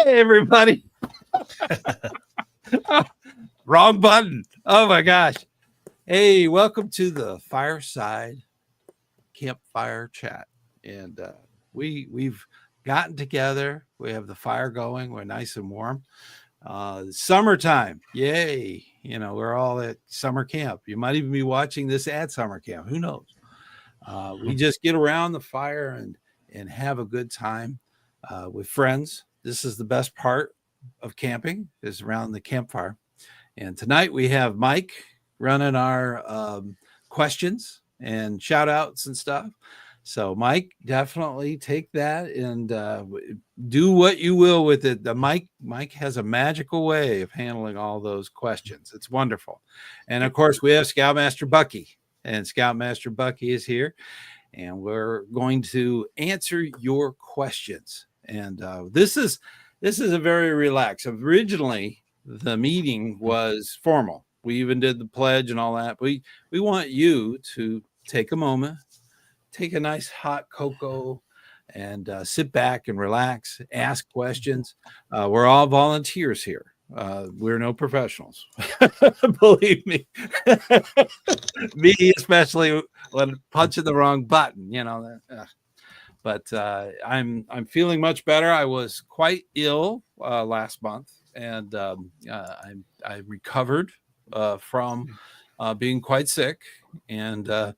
Hey, everybody. Wrong button. Oh, my gosh. Hey, welcome to the Fireside Campfire Chat. And we've gotten together. We have the fire going. We're nice and warm. Summertime. Yay. You know, we're all at summer camp. You might even be watching this at summer camp. Who knows? We just get around the fire and have a good time with friends. This is the best part of camping, is around the campfire. And tonight we have Mike running our questions and shout outs and stuff. So Mike, definitely take that and do what you will with it. Mike has a magical way of handling all those questions. It's wonderful. And of course we have Scoutmaster Bucky, and Scoutmaster Bucky is here, and we're going to answer your questions. And this is a very relaxed. Originally, the meeting was formal. We even did the pledge and all that. We want you to take a moment, take a nice hot cocoa, and sit back and relax, ask questions. We're all volunteers here. We're no professionals. Believe me. Me especially when punching the wrong button, you know. But I'm feeling much better. I was quite ill last month, and I recovered from being quite sick, and through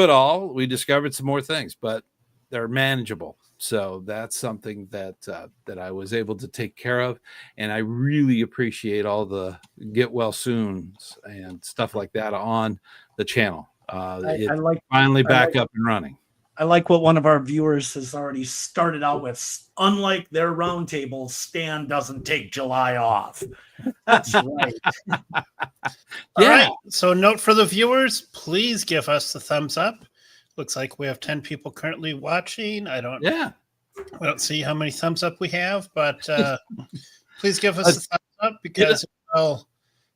it all, we discovered some more things, but they're manageable. So that's something that I was able to take care of, and I really appreciate all the get well soons and stuff like that on the channel. It's finally back up and running. I like what one of our viewers has already started out with. Unlike their roundtable, Stan doesn't take July off. That's right. All right. So note for the viewers, please give us the thumbs up. Looks like we have 10 people currently watching. I don't see how many thumbs up we have, but please give us a thumbs up, because it will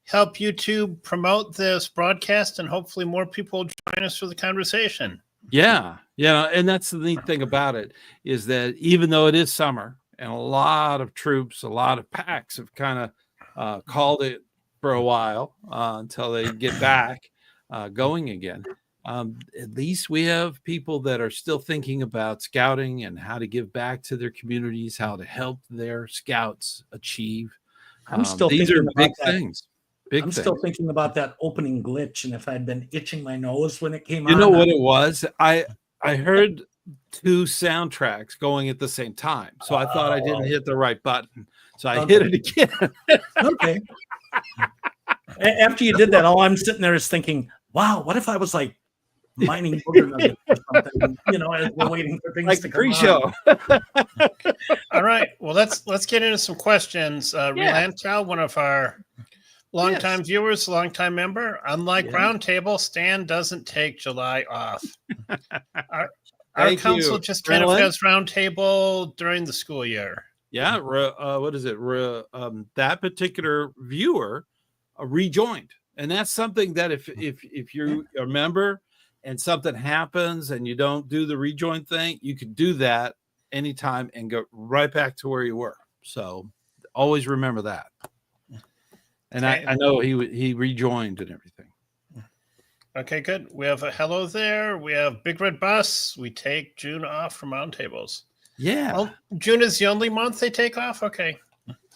help YouTube promote this broadcast, and hopefully more people will join us for the conversation. Yeah. And that's the neat thing about it, is that even though it is summer and a lot of troops, a lot of packs have kind of called it for a while until they get back going again. At least we have people that are still thinking about scouting and how to give back to their communities, how to help their scouts achieve. These are big things. I'm still thinking about that opening glitch, and if I'd been itching my nose when it came on. You know what it was? I heard two soundtracks going at the same time, so I thought I didn't hit the right button, so I hit it again. Okay. After you did that, all I'm sitting there is thinking, wow, what if I was like mining booger nuggets or something, you know, as we're waiting for things to come pre-show. All right. Well, let's get into some questions. Relantel, one of our longtime viewers, longtime member. Unlike Roundtable, Stan doesn't take July off. Our council just kind of has Roundtable during the school year. Yeah. What is it? That particular viewer rejoined. And that's something that if you're a member and something happens and you don't do the rejoin thing, you could do that anytime and go right back to where you were. So always remember that. And I know he rejoined and everything. Okay, good. We have a hello there. We have Big Red Bus. We take June off from roundtables. Yeah. Well, June is the only month they take off? Okay.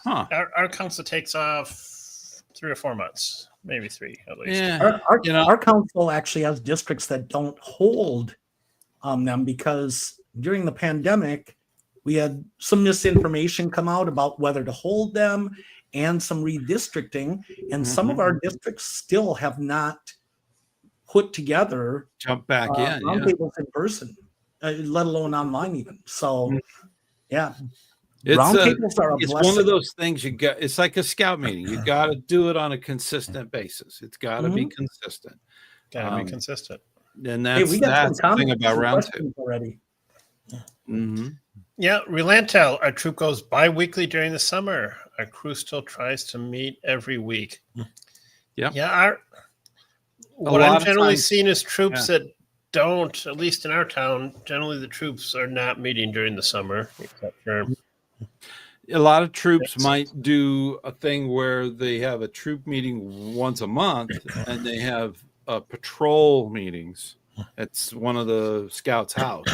Huh. Our council takes off 3 or 4 months, maybe 3 at least. Yeah. Our council actually has districts that don't hold them, because during the pandemic, we had some misinformation come out about whether to hold them, and some redistricting, and some of our districts still have not put together jump back in roundtables in person, let alone online even. So roundtables are it's one of those things you got. It's like a scout meeting. You got to do it on a consistent basis. It's got to be consistent. Got to be consistent. And that's the thing about roundtables already. Yeah, Relantel, our troop goes bi-weekly during the summer. Our crew still tries to meet every week. Yeah. What I'm generally seeing is troops that don't, at least in our town, generally the troops are not meeting during the summer, except for A lot of troops might do a thing where they have a troop meeting once a month and they have patrol meetings. It's one of the scouts' house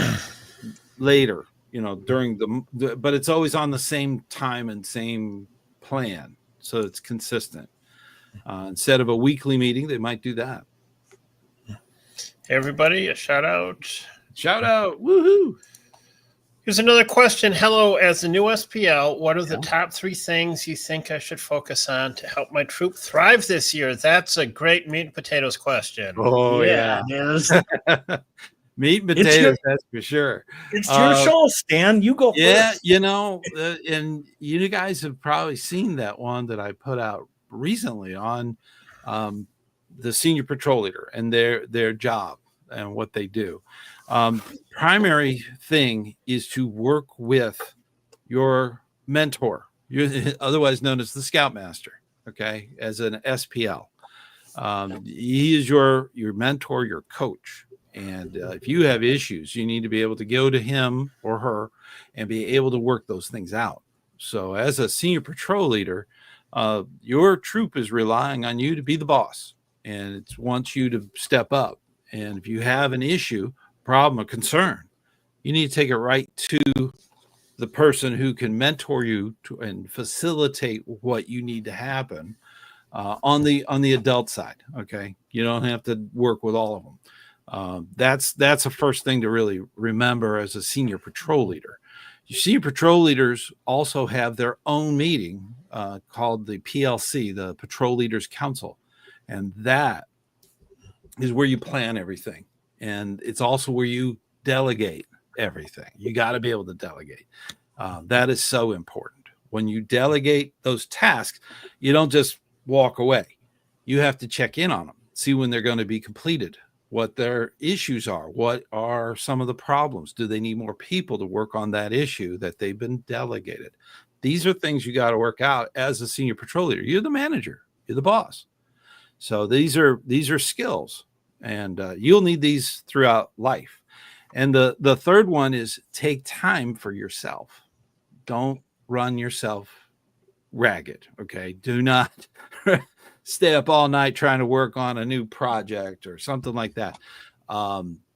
later, during but it's always on the same time and same plan. So it's consistent. Instead of a weekly meeting, they might do that. Hey, everybody, a shout out. Shout out. Woohoo. Here's another question. Hello, as a new SPL, what are the top 3 things you think I should focus on to help my troop thrive this year? That's a great meat and potatoes question. Oh, yeah. It is. Meat and potatoes, that's for sure. It's your show, Stan. You go first. And you guys have probably seen that one that I put out recently on the senior patrol leader and their job and what they do. Primary thing is to work with your mentor, otherwise known as the Scoutmaster, okay, as an SPL. He is your mentor, your coach. And if you have issues, you need to be able to go to him or her and be able to work those things out. So as a senior patrol leader, your troop is relying on you to be the boss, and it wants you to step up. And if you have an issue, problem, or concern, you need to take it right to the person who can mentor you and facilitate what you need to happen on the adult side. Okay, you don't have to work with all of them. That's the first thing to really remember as a senior patrol leader. Senior patrol leaders also have their own meeting called the PLC, the Patrol Leaders Council, and that is where you plan everything. And it's also where you delegate everything. You got to be able to delegate. That is so important. When you delegate those tasks, you don't just walk away. You have to check in on them, see when they're going to be completed, what their issues are, what are some of the problems. Do they need more people to work on that issue that they've been delegated? These are things you got to work out as a senior patrol leader. You're the manager. You're the boss. So these are skills. And you'll need these throughout life. And the third one is take time for yourself. Don't run yourself ragged. Okay. Do not stay up all night trying to work on a new project or something like that.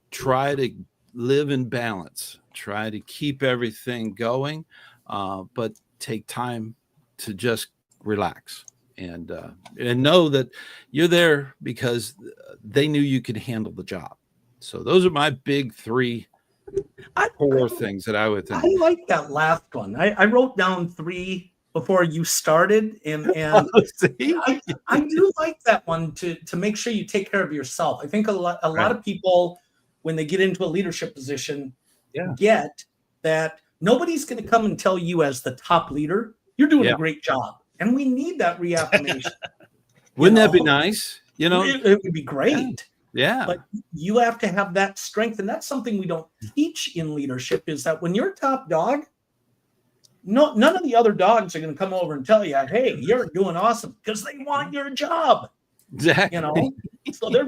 Try to live in balance. Try to keep everything going, but take time to just relax. And know that you're there because they knew you could handle the job. So those are my big 3 core things that I would think. I like that last one. I wrote down 3 before you started, and I do like that one to make sure you take care of yourself. I think a lot of people, when they get into a leadership position, get that nobody's going to come and tell you as the top leader, you're doing a great job. And we need that reaffirmation. Wouldn't that be nice? It would be great. Yeah. But you have to have that strength. And that's something we don't teach in leadership, is that when you're top dog, none of the other dogs are going to come over and tell you, hey, you're doing awesome, because they want your job. Exactly. So they're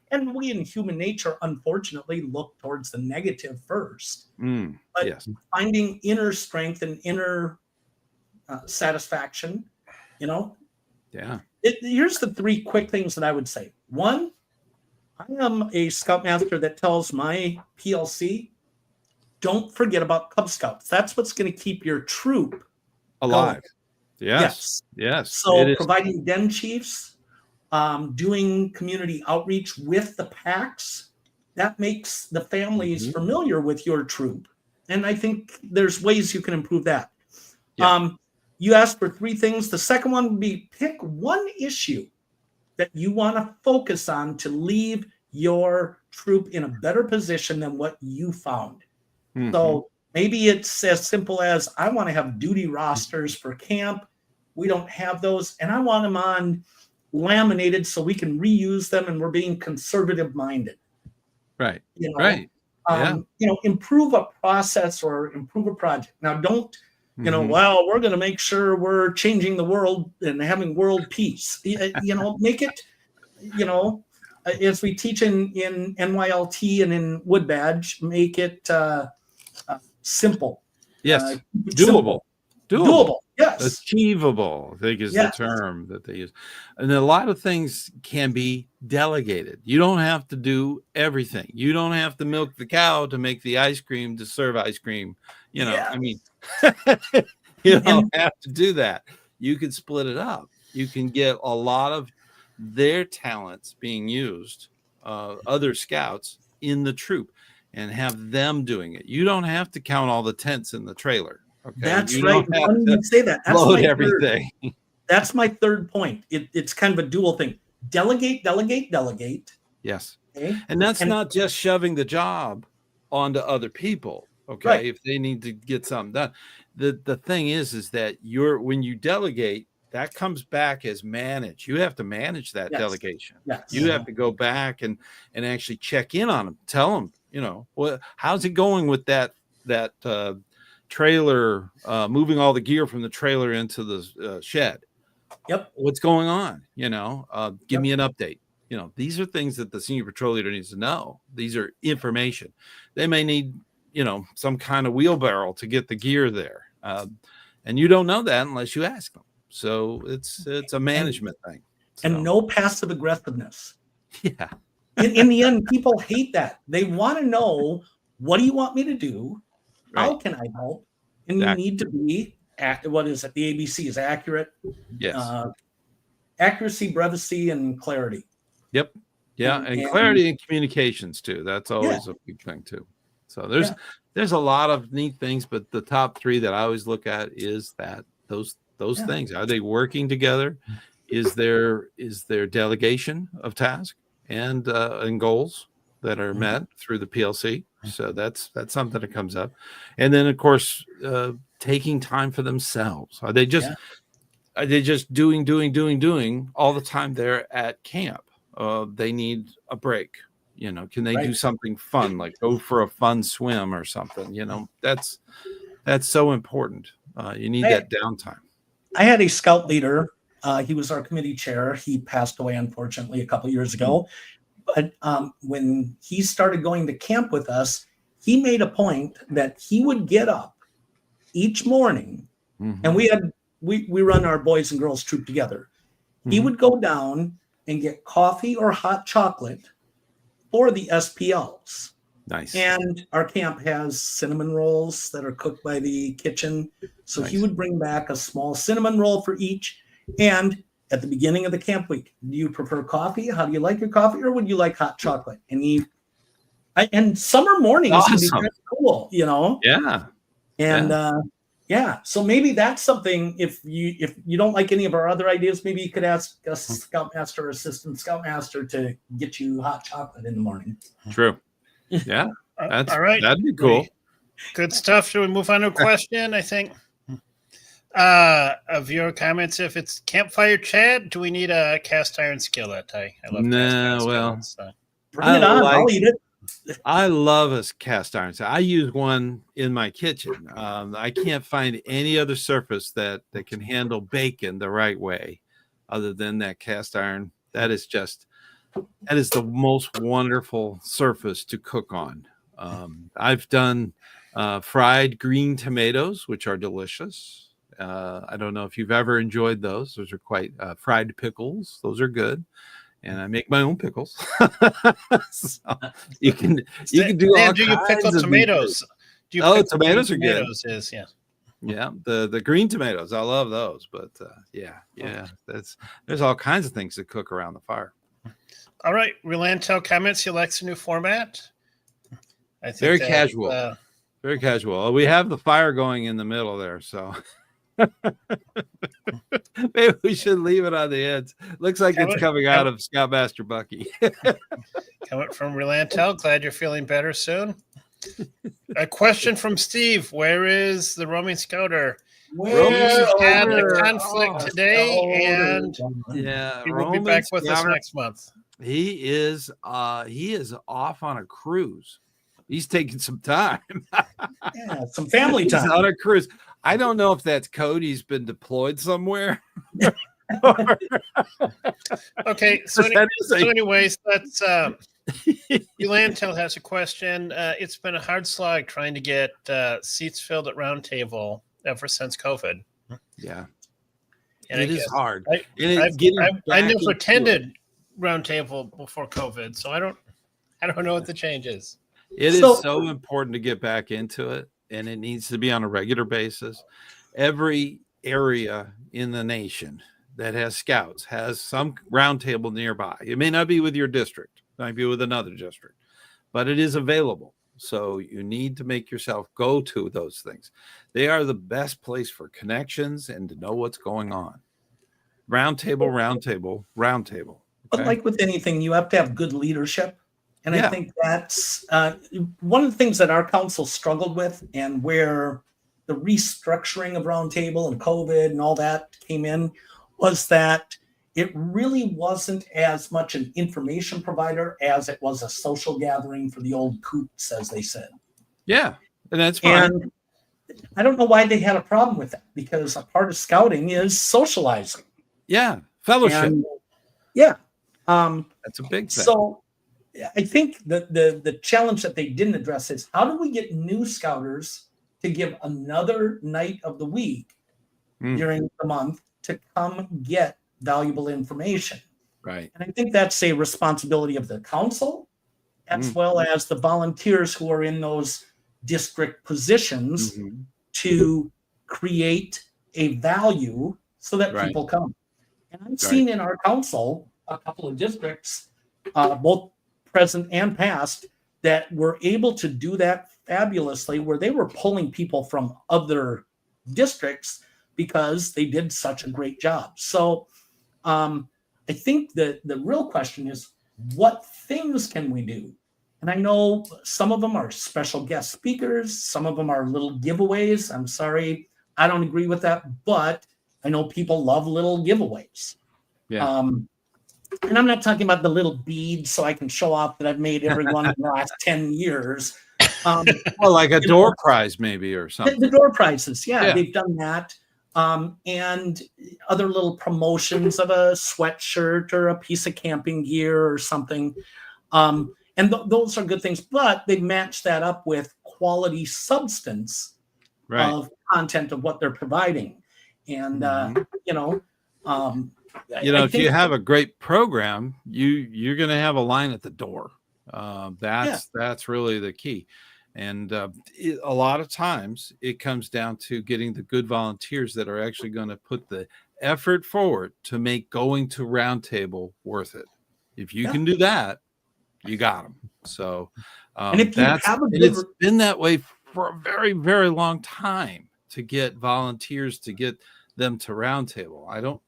and we in human nature, unfortunately, look towards the negative first. But finding inner strength and inner satisfaction, here's the 3 quick things that I would say. 1, I am a Scoutmaster that tells my PLC, don't forget about Cub Scouts. That's what's going to keep your troop alive. Going. Yes. So providing den chiefs, doing community outreach with the packs, that makes the families familiar with your troop. And I think there's ways you can improve that. You asked for 3 things. The second one would be pick one issue that you want to focus on to leave your troop in a better position than what you found. So maybe it's as simple as, I want to have duty rosters for camp. We don't have those. And I want them on laminated so we can reuse them, and we're being conservative minded. Right. Right. Improve a process or improve a project. Now, don't, well, we're going to make sure we're changing the world and having world peace. Make it, as we teach in NYLT and in Wood Badge, make it simple. Yes. Doable. Doable. Yes. Achievable, I think is the term that they use. And a lot of things can be delegated. You don't have to do everything. You don't have to milk the cow to make the ice cream to serve ice cream. You know, I mean, you don't have to do that. You can split it up. You can get a lot of their talents being used, other scouts in the troop, and have them doing it. You don't have to count all the tents in the trailer. Okay. That's right. When you say that, that's load everything. That's my third point. It's kind of a dual thing. Delegate, delegate, delegate. Yes. Okay? And that's not just shoving the job onto other people. Okay. Right. If they need to get something done. The thing is that when you delegate, that comes back as manage. You have to manage that delegation. Yes. You have to go back and actually check in on them. Tell them, you know, how's it going with that trailer, moving all the gear from the trailer into the shed. Yep. What's going on? You know, give me an update. You know, these are things that the senior patrol leader needs to know. These are information. They may need, you know, some kind of wheelbarrow to get the gear there. And you don't know that unless you ask them. So it's a management thing. So. And no passive aggressiveness. Yeah. in the end, people hate that. They want to know, what do you want me to do? How can I help? And you need to be, what is it? The ABC is accurate. Yes. Accuracy, brevicy, and clarity. Yep. Yeah. And clarity and communications too. That's always a big thing too. So there's a lot of neat things, but the top three that I always look at is that those things. Are they working together? Is there delegation of tasks and goals that are met through the PLC? So that's something that comes up. And then of course, taking time for themselves. Are they just doing all the time they're at camp? They need a break. You know, can they do something fun, like go for a fun swim or something? You know, that's so important. You need that downtime. I had a scout leader. He was our committee chair. He passed away, unfortunately, a couple of years ago. But when he started going to camp with us, he made a point that he would get up each morning, and we run our boys and girls troop together. He would go down and get coffee or hot chocolate for the SPLs. Nice. And our camp has cinnamon rolls that are cooked by the kitchen. So he would bring back a small cinnamon roll for each. And at the beginning of the camp week, do you prefer coffee? How do you like your coffee? Or would you like hot chocolate? And summer mornings can be kind of cool, you know? Yeah. And so maybe that's something, if you don't like any of our other ideas, maybe you could ask a scoutmaster or assistant scoutmaster to get you hot chocolate in the morning. True. Yeah. All right. That'd be cool. Good stuff. Should we move on to a question? I think of your comments, if it's Campfire Chat, do we need a cast iron skillet? I love skillets, so. Bring it on. I'll eat it. I love a cast iron. I use one in my kitchen. I can't find any other surface that can handle bacon the right way other than that cast iron. That is the most wonderful surface to cook on. I've done fried green tomatoes, which are delicious. I don't know if you've ever enjoyed those. Those are quite fried pickles. Those are good. And I make my own pickles. So you can do all do you pickle tomatoes? Tomatoes are good. Yeah, the green tomatoes. I love those. But there's all kinds of things to cook around the fire. All right, Relantel comments. He likes the new format. I think very casual. Very casual. We have the fire going in the middle there, so. Maybe we should leave it on the ends. Looks like it's coming out of Scoutmaster Bucky. Coming from Relantel. Glad you're feeling better soon. A question from Steve. Where is the roaming scouter? He had a conflict today, and he will be back with us next month. He is off on a cruise. He's taking some time. Some family time. He's on a cruise. I don't know if that's code. He's been deployed somewhere. Okay. So anyways, that's Elantel has a question. It's been a hard slog trying to get seats filled at Roundtable. ever since COVID. Yeah. And it is hard. I never attended Roundtable before COVID, so I don't know what the change is. It is so important to get back into it, and it needs to be on a regular basis. Every area in the nation that has scouts has some roundtable nearby. It may not be with your district, it might be with another district, but it is available. So you need to make yourself go to those things. They are the best place for connections and to know what's going on. Roundtable. Okay? But like with anything, you have to have good leadership. And I think that's one of the things that our council struggled with, and where the restructuring of Roundtable and COVID and all that came in, was that it really wasn't as much an information provider as it was a social gathering for the old coots, as they said. Yeah, and that's fine. And I don't know why they had a problem with that, because a part of scouting is socializing. Yeah, fellowship. And, that's a big thing. So I think that the challenge that they didn't address is, how do we get new scouters to give another night of the week during the month to come get valuable information? Right. And I think that's a responsibility of the council, as well as the volunteers who are in those district positions to create a value so that people come. And I've seen in our council a couple of districts, both present and past, that were able to do that fabulously, where they were pulling people from other districts because they did such a great job. So I think that the real question is, what things can we do? And I know some of them are special guest speakers. Some of them are little giveaways. I'm sorry, I don't agree with that, but I know people love little giveaways. Yeah. And I'm not talking about the little beads so I can show off that I've made every one in the last 10 years. Well, like a door prize maybe, or something. The door prizes. They've done that. And other little promotions of a sweatshirt or a piece of camping gear or something. And those are good things, but they match that up with quality substance of content of what they're providing. And, if you have a great program, you're going to have a line at the door. That's really the key. And a lot of times it comes down to getting the good volunteers that are actually going to put the effort forward to make going to Roundtable worth it. If you can do that, you got them. So and if it's been that way for a very, very long time to get volunteers, to get them to Roundtable.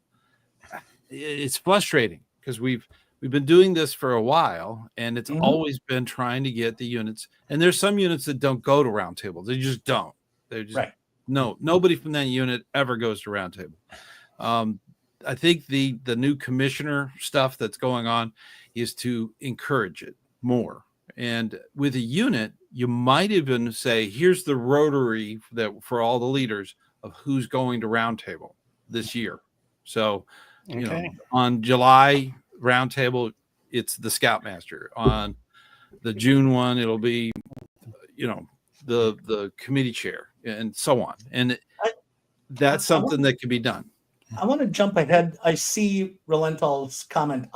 It's frustrating because we've been doing this for a while, and it's always been trying to get the units. And there's some units that don't go to Roundtable. They just don't. They're just nobody from that unit ever goes to Roundtable. I think the new commissioner stuff that's going on is to encourage it more. And with a unit, you might even say, here's the rotary that for all the leaders of who's going to Roundtable this year. So, on July Roundtable, it's the Scoutmaster. On the June one, it'll be, the committee chair, and so on. And that's something that can be done. I want to jump ahead. I see Relental's comment.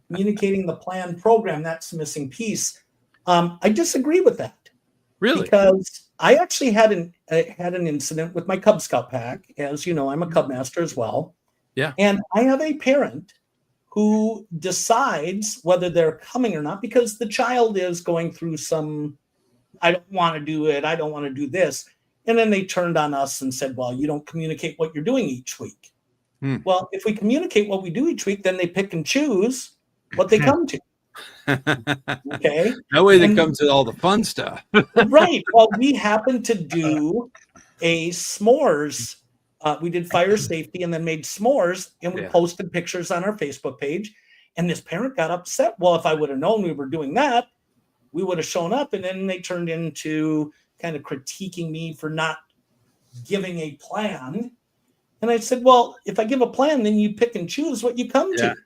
Communicating the plan program, that's the missing piece. I disagree with that. Really? Because I actually had an incident with my Cub Scout pack. As you know, I'm a Cub Master as well. Yeah. And I have a parent who decides whether they're coming or not, because the child is going through some, I don't want to do it, I don't want to do this. And then they turned on us and said, well, you don't communicate what you're doing each week. Well, if we communicate what we do each week, then they pick and choose what they come to. Okay. That way they come to all the fun stuff. Right. Well, we happened to do a s'mores. We did fire safety and then made s'mores, and we posted pictures on our Facebook page. And this parent got upset. Well, if I would have known we were doing that, we would have shown up. And then they turned into kind of critiquing me for not giving a plan. And I said, well, if I give a plan, then you pick and choose what you come to.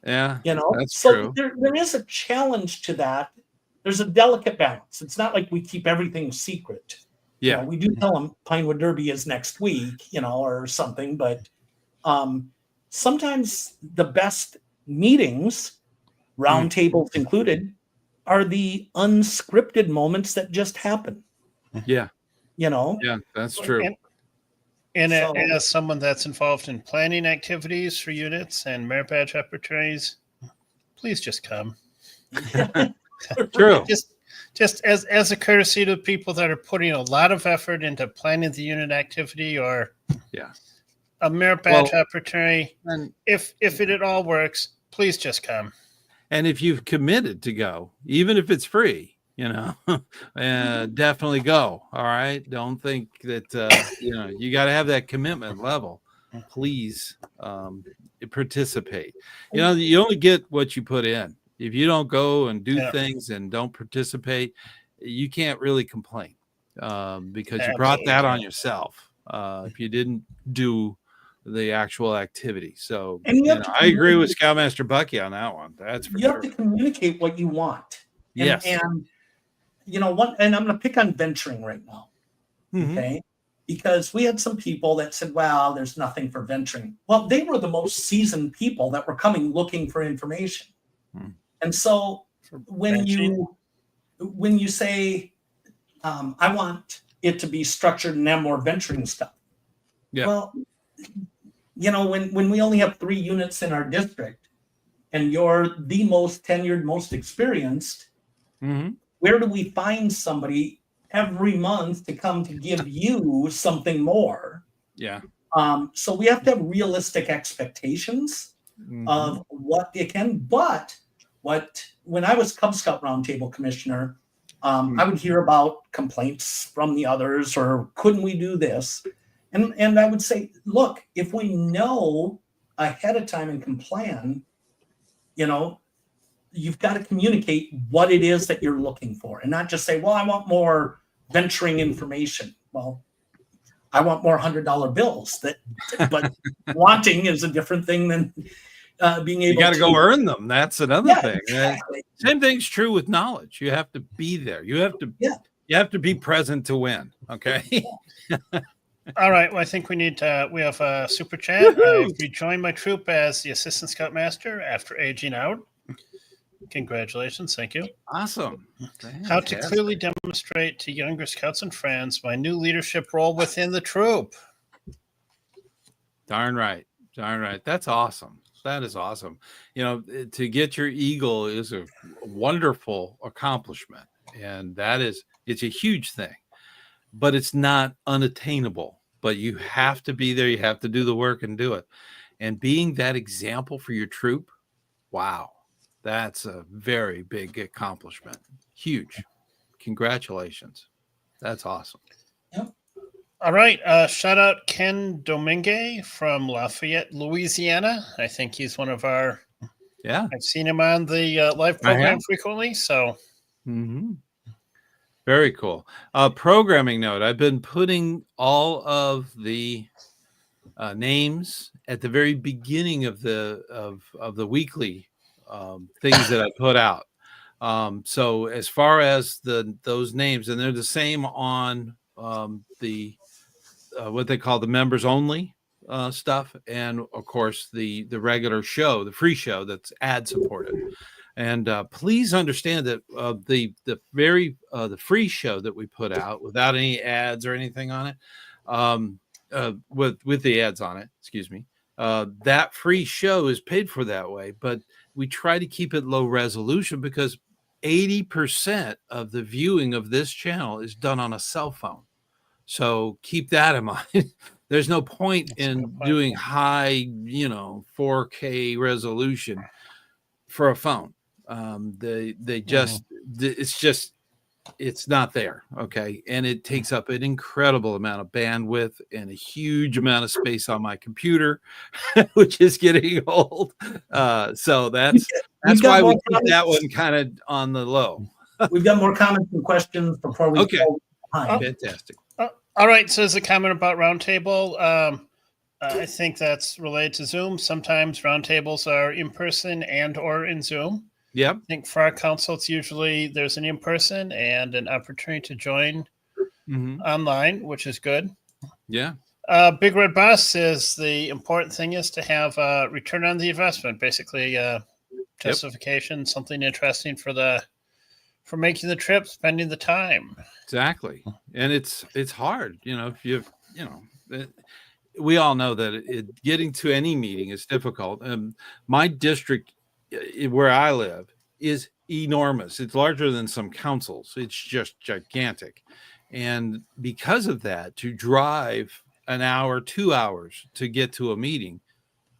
Yeah. That's so true. There is a challenge to that. There's a delicate balance. It's not like we keep everything secret. Yeah. We do tell them Pinewood Derby is next week, or something, but sometimes the best meetings, roundtables included, are the unscripted moments that just happen. Yeah. Yeah, that's true. And as someone that's involved in planning activities for units and merit badge opportunities, please just come. True. Just as a courtesy to people that are putting a lot of effort into planning the unit activity or a merit badge opportunity. And if it at all works, please just come. And if you've committed to go, even if it's free, definitely go. All right. Don't think that, you got to have that commitment level. Please participate. You only get what you put in. If you don't go and do things and don't participate, you can't really complain because you brought that on yourself if you didn't do the actual activity. So I agree with Scoutmaster Bucky on that one. That's for sure. You have to communicate what you want. Yes. And what, and I'm going to pick on venturing right now. Okay. Because we had some people that said, well, there's nothing for venturing. Well, they were the most seasoned people that were coming looking for information. And so when you say, I want it to be structured and have more venturing stuff. Yeah. Well, when we only have 3 units in our district and you're the most tenured, most experienced, where do we find somebody every month to come to give you something more? Yeah. So we have to have realistic expectations of what it can, but when I was Cub Scout Roundtable Commissioner, I would hear about complaints from the others or couldn't we do this? And I would say, look, if we know ahead of time and can plan, you've got to communicate what it is that you're looking for and not just say, well, I want more venturing information. Well, I want more $100 bills. But wanting is a different thing than being able. You got to go earn them. That's another thing. Exactly. Same thing's true with knowledge. You have to be there. You have to be present to win. Okay. All right. Well, I think we have a super chat. I rejoined my troop as the assistant scoutmaster after aging out. Congratulations. Thank you. Awesome. How to clearly demonstrate to younger scouts and friends my new leadership role within the troop. Darn right. That's awesome. That is awesome. To get your eagle is a wonderful accomplishment. And it's a huge thing, but it's not unattainable. But you have to be there. You have to do the work and do it. And being that example for your troop, wow, that's a very big accomplishment. Huge. Congratulations. That's awesome. Yep. All right. Shout out Ken Domingue from Lafayette, Louisiana. I think he's one of our. Yeah. I've seen him on the live program frequently. So. Very cool. Programming note. I've been putting all of the names at the very beginning of the weekly things that I put out. So as far as those names, and they're the same on the what they call the members only stuff, and of course the regular show, the free show that's ad supported. And please understand that the free show that we put out without any ads or anything on it, with the ads on it, excuse me, that free show is paid for that way. But we try to keep it low resolution because 80% of the viewing of this channel is done on a cell phone. So keep that in mind. There's no point in doing high, 4K resolution for a phone. It's not there. Okay. And it takes up an incredible amount of bandwidth and a huge amount of space on my computer, which is getting old. So that's why we keep that one kind of on the low. We've got more comments and questions before we go. Fantastic. All right. So there's a comment about Roundtable. I think that's related to Zoom. Sometimes roundtables are in person and or in Zoom. Yep. I think for our council, it's usually there's an in-person and an opportunity to join online, which is good. Yeah. Big Red Boss says the important thing is to have a return on the investment, basically justification, something interesting for making the trip, spending the time. Exactly. And it's hard, if we all know that getting to any meeting is difficult. My district where I live is enormous. It's larger than some councils. It's just gigantic. And because of that, to drive an hour, 2 hours to get to a meeting,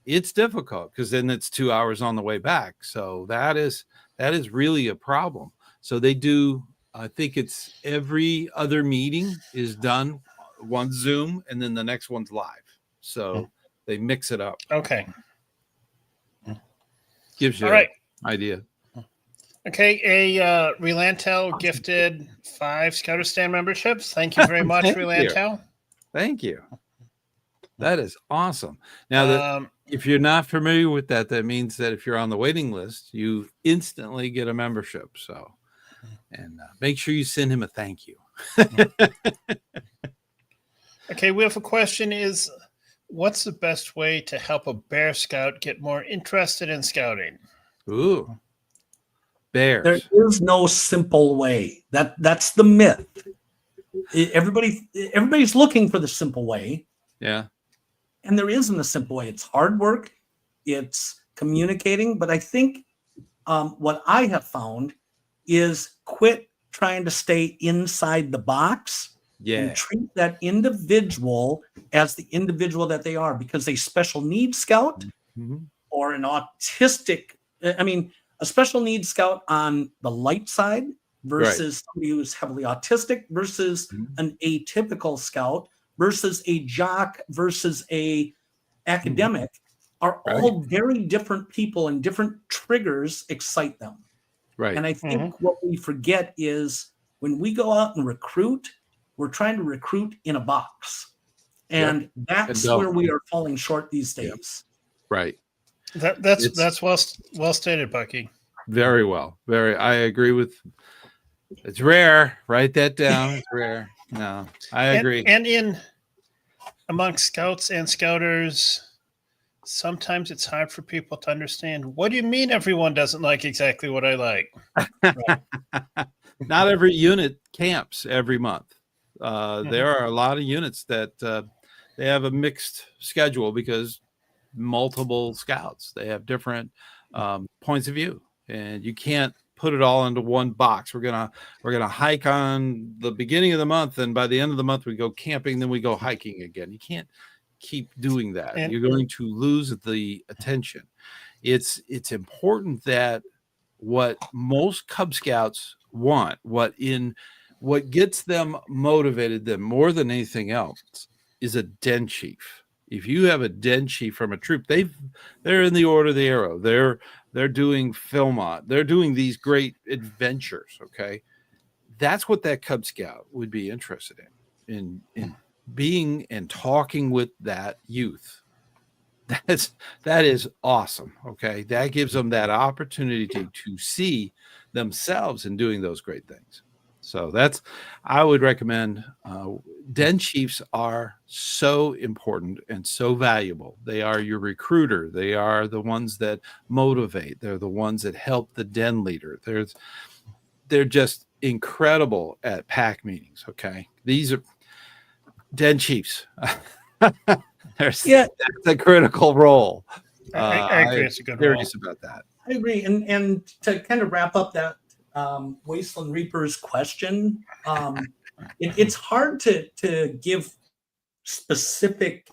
it's difficult because then it's 2 hours on the way back. So that is really a problem. So they do, I think it's every other meeting is done one Zoom and then the next one's live. So they mix it up. Okay. Gives you an idea. Okay. Relantel gifted 5 ScouterStan memberships. Thank you very much, Relantel. Thank you. That is awesome. Now, if you're not familiar with that, that means that if you're on the waiting list, you instantly get a membership. So, and make sure you send him a thank you. Okay, we have a question is, what's the best way to help a Bear Scout get more interested in scouting? Ooh, bears. There is no simple way. That's the myth. Everybody's looking for the simple way. Yeah. And there isn't a simple way. It's hard work. It's communicating. But I think what I have found is quit trying to stay inside the box and treat that individual as the individual that they are, because a special needs scout or an autistic, a special needs scout on the light side versus somebody who's heavily autistic versus an atypical scout versus a jock versus a academic are all very different people, and different triggers excite them. Right. And I think what we forget is when we go out and recruit, we're trying to recruit in a box. And that's where we are falling short these days. Right. That's well stated, Bucky. Very well. I agree with. It's rare. Write that down. It's rare. No, I agree. And among scouts and scouters, sometimes it's hard for people to understand. What do you mean everyone doesn't like exactly what I like? Not every unit camps every month. There are a lot of units that they have a mixed schedule because multiple scouts. They have different points of view, and you can't put it all into one box. We're gonna hike on the beginning of the month, and by the end of the month we go camping, then we go hiking again. You can't keep doing that. You're going to lose the attention. It's important that what most Cub Scouts want, what gets them motivated them more than anything else, is a den chief. If you have a den chief from a troop, they're in the Order of the Arrow. They're doing Philmont. They're doing these great adventures. Okay, that's what that Cub Scout would be interested in being and talking with that youth. That is awesome. Okay, that gives them that opportunity to see themselves in doing those great things. So I would recommend. Den chiefs are so important and so valuable. They are your recruiter. They are the ones that motivate. They're the ones that help the den leader. They're just incredible at pack meetings. Okay, these are den chiefs. That's a critical role. I agree. It's a good role. Curious about that. I agree. And to kind of wrap up that Wasteland Reapers question, it's hard to give specific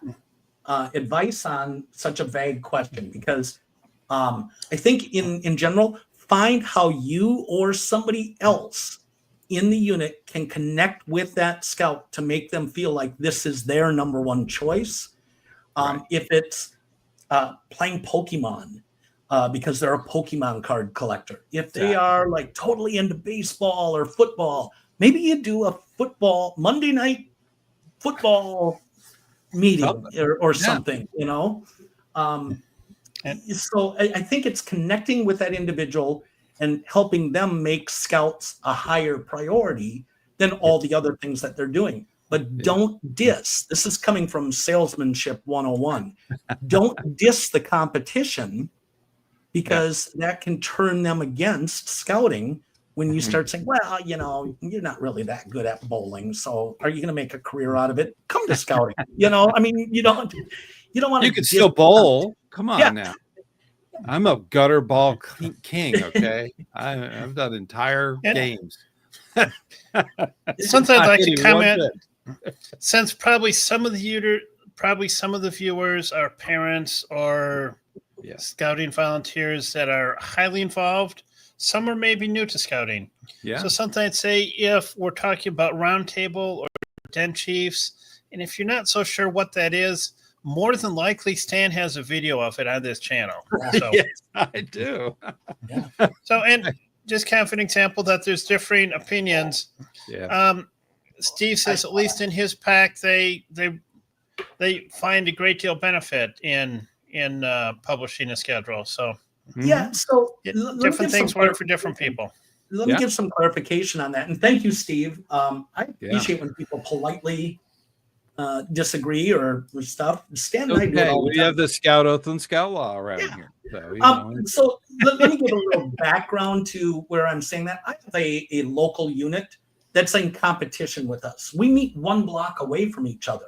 advice on such a vague question, because I think in general, find how you or somebody else in the unit can connect with that scout to make them feel like this is their number one choice. If it's playing Pokemon, because they're a Pokemon card collector. If they are like totally into baseball or football, maybe you do a Monday night football meeting or something, So I think it's connecting with that individual and helping them make scouts a higher priority, than all the other things that they're doing. But don't diss. This is coming from salesmanship 101. Don't diss the competition, because that can turn them against scouting when you start saying, well, you're not really that good at bowling, so are you going to make a career out of it? Come to scouting. You don't want to. You can still bowl. Come on now. I'm a gutter ball king, okay? I've done entire games. Sometimes I'd like to comment, since probably some of the viewers are parents or scouting volunteers that are highly involved. Some are maybe new to scouting. Yeah. So sometimes I'd say, if we're talking about Roundtable or Den Chiefs, and if you're not so sure what that is, more than likely Stan has a video of it on this channel. So, yes, I do. So, and just kind of an example that there's differing opinions. Yeah. Steve says, at least in his pack, they find a great deal of benefit in publishing a schedule. So so different things work for different people. Let me give some clarification on that. And thank you, Steve. I appreciate when people politely disagree or stuff. Stan and I do it all the time. We have the Scout Oath and Scout Law around here. So let me give a little background to where I'm saying that. I have a local unit that's in competition with us. We meet one block away from each other.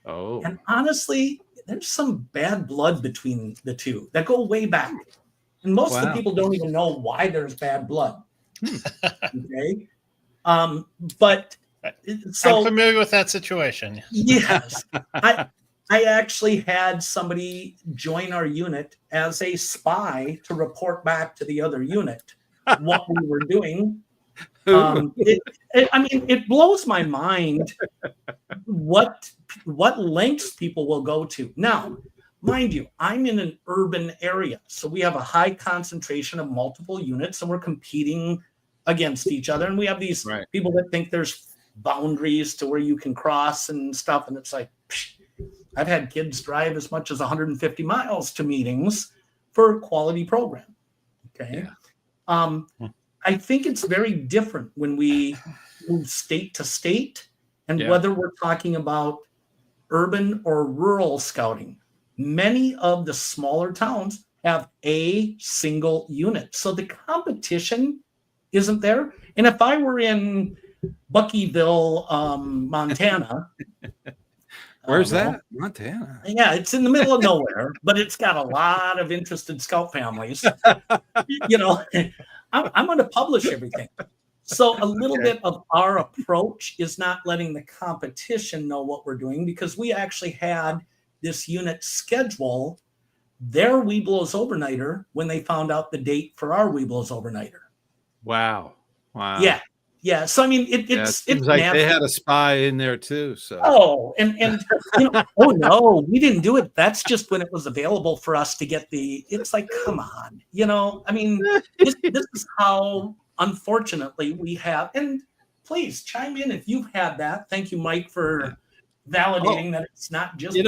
Oh. And honestly, there's some bad blood between the two that go way back. And most of the people don't even know why there's bad blood. Okay. But so I'm familiar with that situation. Yes. I actually had somebody join our unit as a spy to report back to the other unit what we were doing. It blows my mind what lengths people will go to. Now, mind you, I'm in an urban area, so we have a high concentration of multiple units, and we're competing against each other. And we have these people that think there's boundaries to where you can cross and stuff, and it's like, I've had kids drive as much as 150 miles to meetings for a quality program. Okay. I think it's very different when we move state to state, and whether we're talking about urban or rural scouting. Many of the smaller towns have a single unit, so the competition isn't there. And if I were in Buckyville, Montana, where's that? Montana. Yeah, it's in the middle of nowhere, but it's got a lot of interested scout families. I'm going to publish everything. So a little bit of our approach is not letting the competition know what we're doing, because we actually had this unit schedule their Weeblos overnighter when they found out the date for our Weeblos overnighter. Wow. Yeah. So I mean, it's like they had a spy in there too. So oh no, we didn't do it. That's just when it was available for us to get the. It's like, come on, I mean, this is how unfortunately we have. And please chime in if you've had that. Thank you, Mike, for validating that it's not just.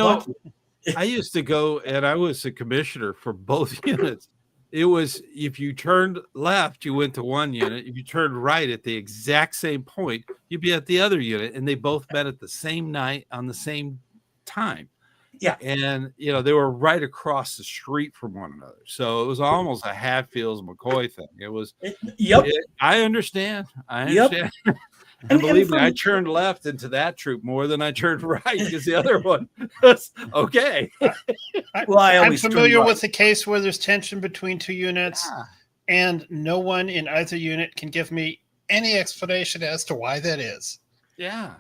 I used to go, and I was the commissioner for both units. It was, if you turned left, you went to one unit. If you turned right at the exact same point, you'd be at the other unit, and they both met at the same night on the same time. Yeah. And, they were right across the street from one another. So it was almost a Hatfields McCoy thing. It was, I understand. Yep. And believe me, I turned left into that troop more than I turned right, because the other one was okay. I'm familiar with the case where there's tension between two units, and no one in either unit can give me any explanation as to why that is. Yeah.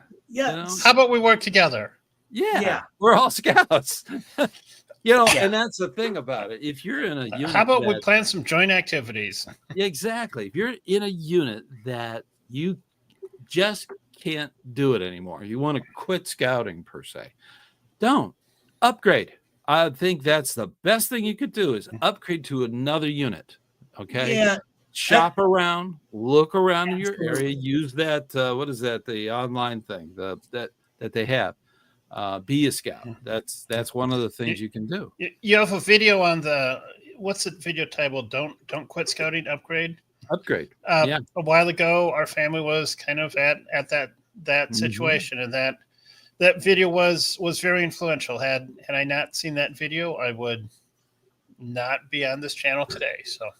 How about we work together? Yeah. We're all scouts. And that's the thing about it. If you're in a unit, how about we plan some joint activities? Exactly. If you're in a unit that you just can't do it anymore, you want to quit scouting per se, don't upgrade. I think that's the best thing you could do, is upgrade to another unit. Okay. Shop around, look around in your area, use that what is that, the online thing that they have, be a scout. That's one of the things you can do. You have a video on what's the video title? Don't quit scouting, upgrade. Upgrade. A while ago, our family was kind of at that situation, and that video was very influential. Had I not seen that video, I would not be on this channel today. So,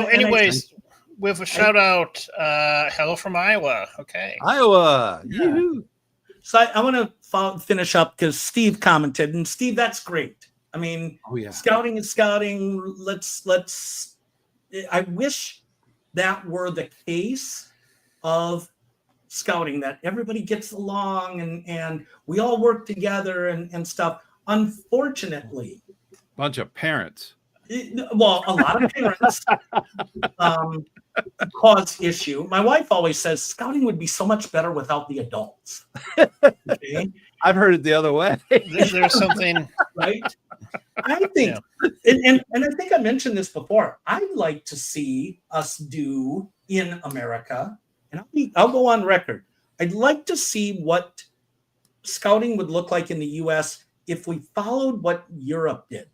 anyways, with a shout out, hello from Iowa. Okay, Iowa. Yeah. So I want to finish up because Steve commented, and Steve, that's great. I mean, scouting is scouting. Let's. I wish that were the case of scouting, that everybody gets along and we all work together and stuff. Unfortunately, bunch of parents. A lot of parents cause issue. My wife always says scouting would be so much better without the adults. Okay? I've heard it the other way. There's something, right? I think, and I think I mentioned this before. I'd like to see us do in America, and I'll go on record. I'd like to see what scouting would look like in the U.S. if we followed what Europe did.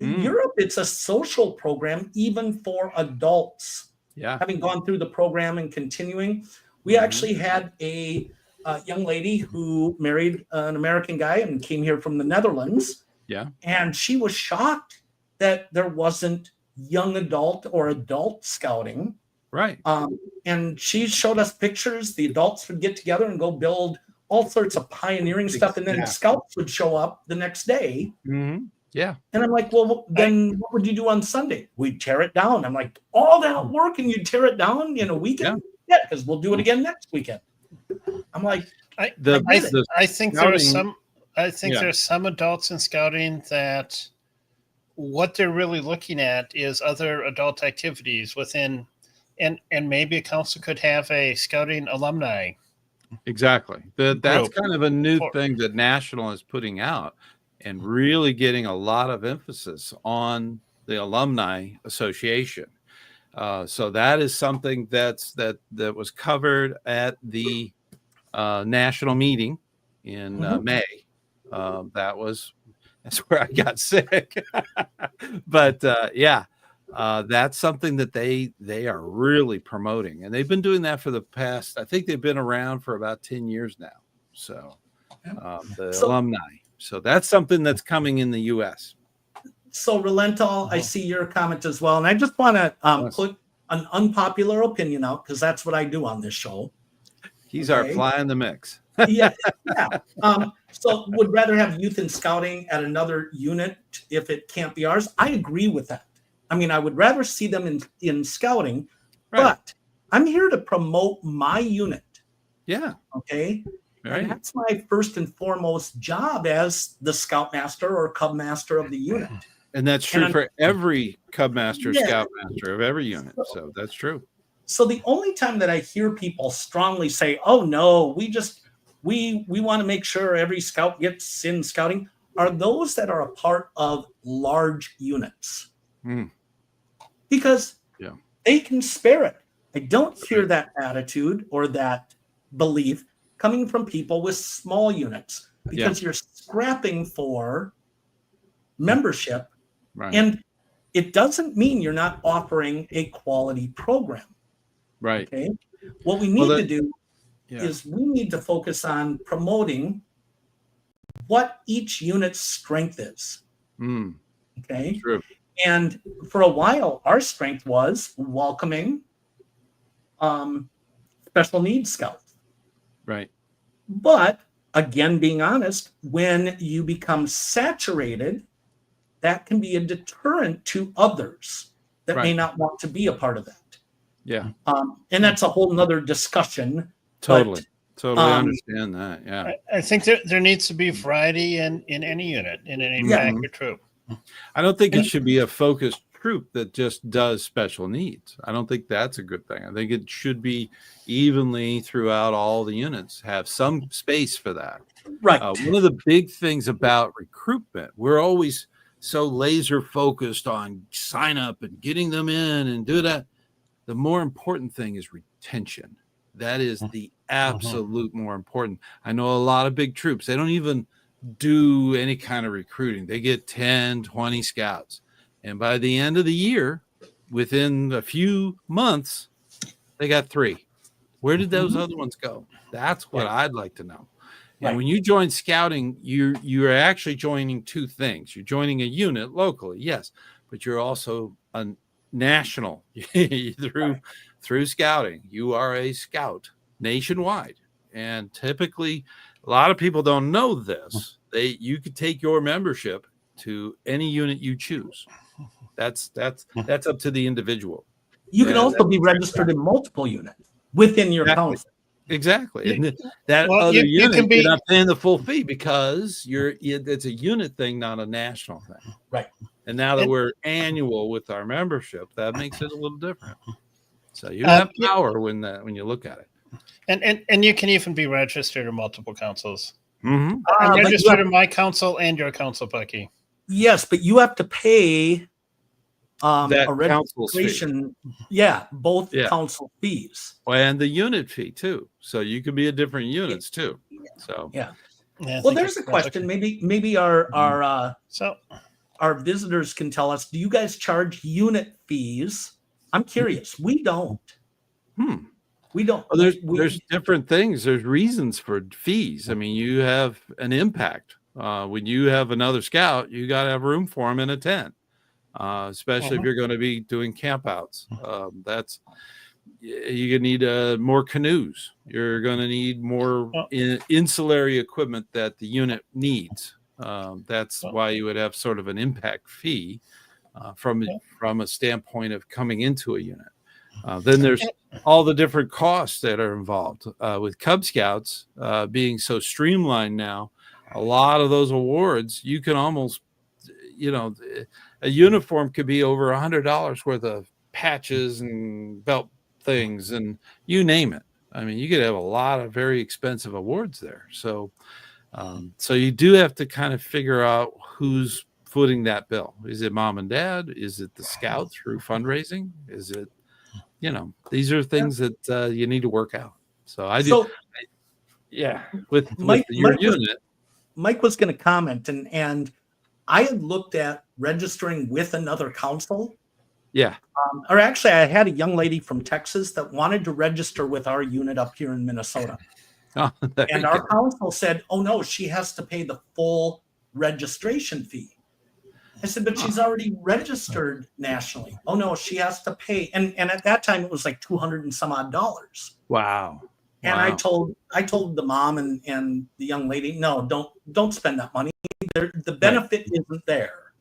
In Europe, it's a social program, even for adults. Yeah. Having gone through the program and continuing, we actually had a young lady who married an American guy and came here from the Netherlands. Yeah. And she was shocked that there wasn't young adult or adult scouting. Right. And she showed us pictures. The adults would get together and go build all sorts of pioneering stuff. And then the scouts would show up the next day. Mm-hmm. Yeah. And I'm like, well, then what would you do on Sunday? We'd tear it down. I'm like, all that work and you tear it down in a weekend? Yeah, because we'll do it again next weekend. I'm like, I think there's some adults in scouting that what they're really looking at is other adult activities within, and maybe a council could have a scouting alumni. Exactly. That's kind of a new thing that National is putting out and really getting a lot of emphasis on the alumni association. So that is something that was covered at the national meeting in May. That's where I got sick. But that's something that they are really promoting, and they've been doing that for the past. I think they've been around for about 10 years now. So alumni. So that's something that's coming in the U.S. So Relental, I see your comment as well, and I just want to put an unpopular opinion out because that's what I do on this show. He's our fly in the mix. Yeah. So would rather have youth in scouting at another unit if it can't be ours. I agree with that. I mean, I would rather see them in scouting, but I'm here to promote my unit. Yeah. Okay. Right. And that's my first and foremost job as the scoutmaster or cub master of the unit. And that's true for every cub master, scout master of every unit. So that's true. So the only time that I hear people strongly say, "Oh no, we want to make sure every scout gets in scouting," are those that are a part of large units. Because they can spare it. I don't hear that attitude or that belief coming from people with small units because you're scrapping for membership. Right. And it doesn't mean you're not offering a quality program. Right. Okay. What we need to do is we need to focus on promoting what each unit's strength is. Okay. True. And for a while, our strength was welcoming special needs scouts. Right. But again, being honest, when you become saturated, that can be a deterrent to others that may not want to be a part of that. Yeah. And that's a whole nother discussion. Totally understand that. Yeah. I think there needs to be variety in any unit, in any active troop. I don't think it should be a focused troop that just does special needs. I don't think that's a good thing. I think it should be evenly throughout all the units, have some space for that. Right. One of the big things about recruitment, we're always so laser focused on sign up and getting them in and do that. The more important thing is retention. That is the absolute more important. I know a lot of big troops, they don't even do any kind of recruiting. They get 10, 20 scouts. And by the end of the year, within a few months, they got 3. Where did those other ones go? That's what I'd like to know. And when you join scouting, you're actually joining 2 things. You're joining a unit locally, yes, but you're also a national through scouting. You are a scout nationwide. And typically, a lot of people don't know this. You could take your membership to any unit you choose. That's up to the individual. You can also be registered in multiple units within your council. Exactly. And that other unit, you're not paying the full fee because it's a unit thing, not a national thing. Right. And now that we're annual with our membership, that makes it a little different. So you have power when you look at it. And you can even be registered in multiple councils. Mm-hmm. I'm registered in my council and your council, Bucky. Yes, but you have to pay that a registration. Both council fees. Well, and the unit fee too. So you could be at different units too. So well, there's a question. Maybe our visitors can tell us. Do you guys charge unit fees? I'm curious. We don't. We don't. Well, there's different things. There's reasons for fees. I mean, you have an impact. When you have another scout, you got to have room for them in a tent, especially if you're going to be doing campouts. You're going to need more canoes. You're going to need more ancillary equipment that the unit needs. That's why you would have sort of an impact fee from a standpoint of coming into a unit. Then there's all the different costs that are involved with Cub Scouts being so streamlined now. A lot of those awards, you can almost, a uniform could be over $100 worth of patches and belt things and you name it. I mean, you could have a lot of very expensive awards there. So you do have to kind of figure out who's footing that bill. Is it mom and dad? Is it the scout through fundraising? Is it, these are things that you need to work out. So I do. With your unit. Mike was going to comment, and I had looked at registering with another council. Yeah. Or actually, I had a young lady from Texas that wanted to register with our unit up here in Minnesota. And our council said, oh, no, she has to pay the full registration fee. I said, but she's already registered nationally. Oh, no, she has to pay. And at that time, it was like $200 and some odd. Wow. And I told the mom and the young lady, no, don't spend that money. The benefit isn't there.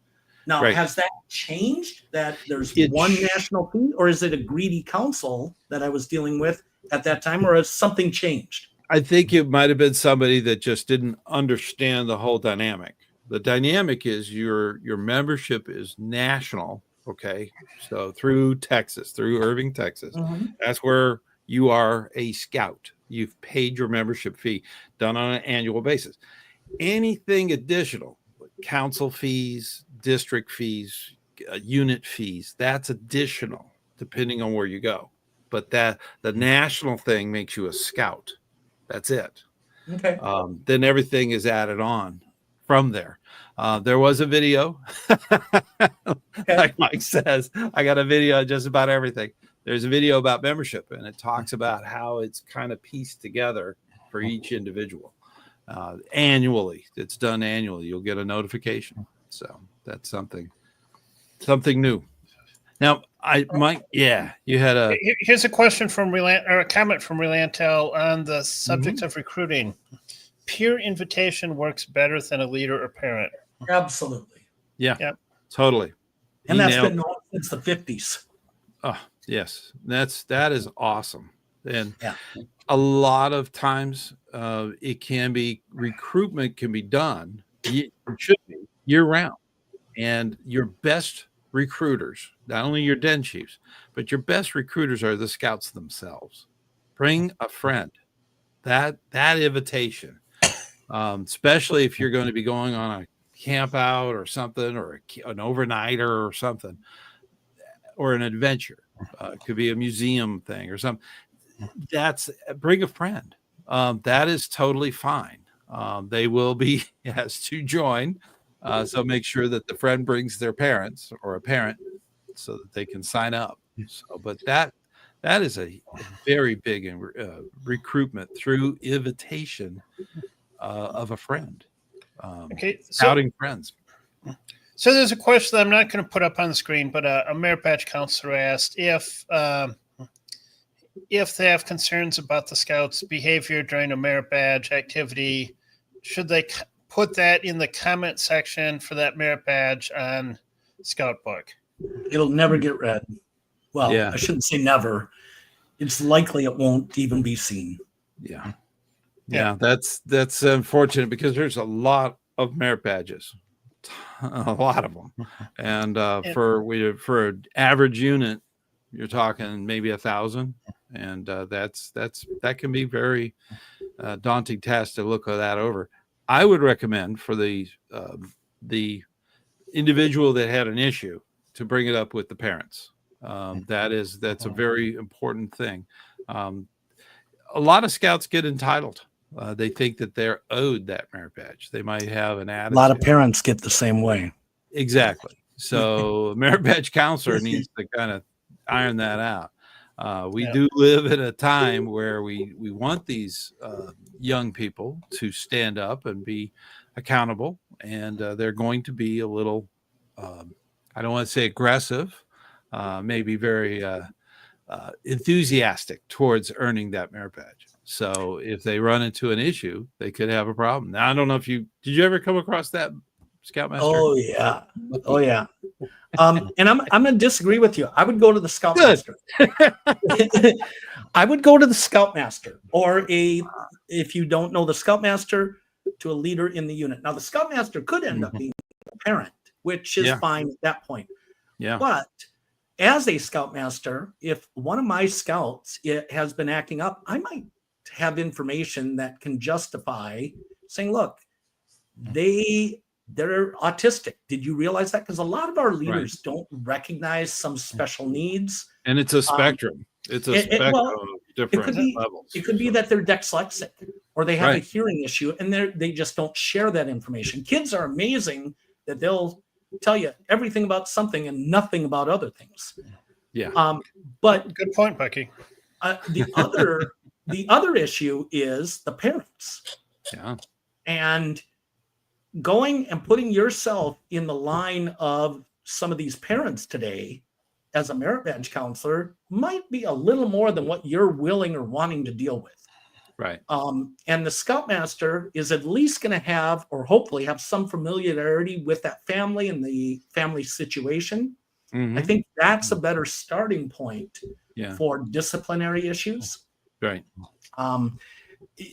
Now, has that changed that there's one national fee, or is it a greedy council that I was dealing with at that time, or has something changed? I think it might have been somebody that just didn't understand the whole dynamic. The dynamic is your membership is national. Okay. So through Texas, through Irving, Texas, that's where you are a scout. You've paid your membership fee, done on an annual basis. Anything additional, council fees, district fees, unit fees, that's additional depending on where you go. But the national thing makes you a scout. That's it. Okay. Then everything is added on from there. There was a video, like Mike says, I got a video of just about everything. There's a video about membership, and it talks about how it's kind of pieced together for each individual. Annually, it's done annually. You'll get a notification. So that's something new. Now, you had a. Here's a question from a comment from Relantel on the subject of recruiting. Peer invitation works better than a leader or parent. Absolutely. Yeah. Yep. Totally. And that's been known since the 50s. Oh, yes. That is awesome. And a lot of times recruitment can be done, it should be year round. And your best recruiters, not only your den chiefs, but your best recruiters are the scouts themselves. Bring a friend. That invitation, especially if you're going to be going on a camp out or something, or an overnighter or something, or an adventure. It could be a museum thing or something. Bring a friend. That is totally fine. They will be asked to join. So make sure that the friend brings their parents or a parent, so that they can sign up. So, but that is a very big recruitment through invitation of a friend. Okay, scouting friends. So there's a question that I'm not going to put up on the screen, but a merit badge counselor asked if they have concerns about the scouts' behavior during a merit badge activity, should they put that in the comment section for that merit badge on Scout Book? It'll never get read. Well, yeah. I shouldn't say never. It's likely it won't even be seen. Yeah. That's unfortunate because there's a lot of merit badges, a lot of them, and for an average unit, you're talking maybe 1,000, and that can be very daunting task to look at that over. I would recommend for the individual that had an issue to bring it up with the parents. That's a very important thing. A lot of scouts get entitled. They think that they're owed that merit badge. They might have an attitude. A lot of parents get the same way. Exactly. So a merit badge counselor needs to kind of iron that out. We do live in a time where we want these young people to stand up and be accountable, and they're going to be a little, I don't want to say aggressive, maybe very enthusiastic towards earning that merit badge. So if they run into an issue, they could have a problem. Now, I don't know if did you ever come across that, Scoutmaster? Oh yeah. And I'm going to disagree with you. I would go to the Scoutmaster. I would go to the Scoutmaster, or if you don't know the Scoutmaster, to a leader in the unit. Now, the Scoutmaster could end up being a parent, which is fine at that point. Yeah. But as a Scoutmaster, if one of my scouts has been acting up, I might have information that can justify saying, look, they're autistic. Did you realize that? Because a lot of our leaders don't recognize some special needs. And it's a spectrum. It's a spectrum of different levels. It could be that they're dyslexic, or they have a hearing issue, and they just don't share that information. Kids are amazing that they'll tell you everything about something and nothing about other things. Yeah. But good point, Becky. The other issue is the parents. Yeah. And going and putting yourself in the line of some of these parents today as a merit badge counselor might be a little more than what you're willing or wanting to deal with. Right. And the Scoutmaster is at least going to have, or hopefully have, some familiarity with that family and the family situation. Mm-hmm. I think that's a better starting point for disciplinary issues. Right.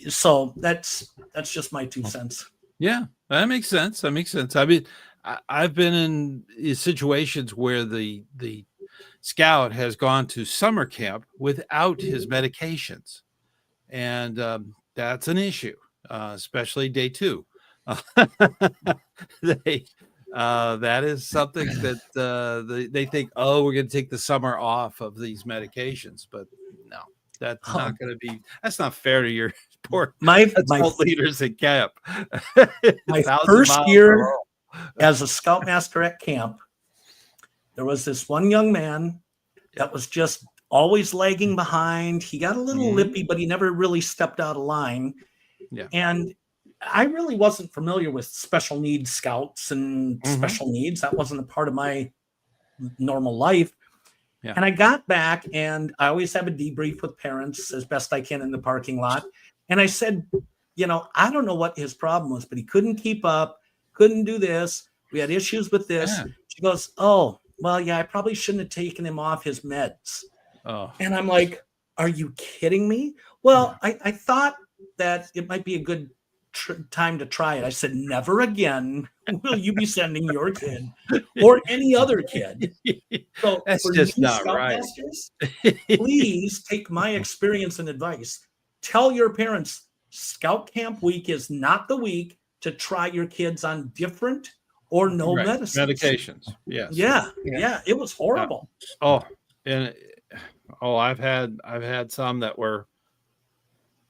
So that's just my 2 cents. Yeah, that makes sense. I mean, I've been in situations where the scout has gone to summer camp without his medications, and that's an issue, especially day 2. That is something that they think, oh, we're going to take the summer off of these medications, but no. That's not going to be. That's not fair to your poor my leaders at camp. My first year as a Scoutmaster at camp, there was this one young man that was just always lagging behind. He got a little lippy, but he never really stepped out of line. Yeah. And I really wasn't familiar with special needs scouts and special needs. That wasn't a part of my normal life. Yeah. And I got back, and I always have a debrief with parents as best I can in the parking lot. And I said, I don't know what his problem was, but he couldn't keep up, couldn't do this. We had issues with this. Yeah. She goes, oh, well, yeah, I probably shouldn't have taken him off his meds. Oh. And I'm like, are you kidding me? Well, I thought that it might be a good time to try it. I said, never again will you be sending your kid or any other kid. So that's just not right. Please take my experience and advice. Tell your parents Scout Camp Week is not the week to try your kids on different or no medications. Yes. Yeah. It was horrible. I've had some that were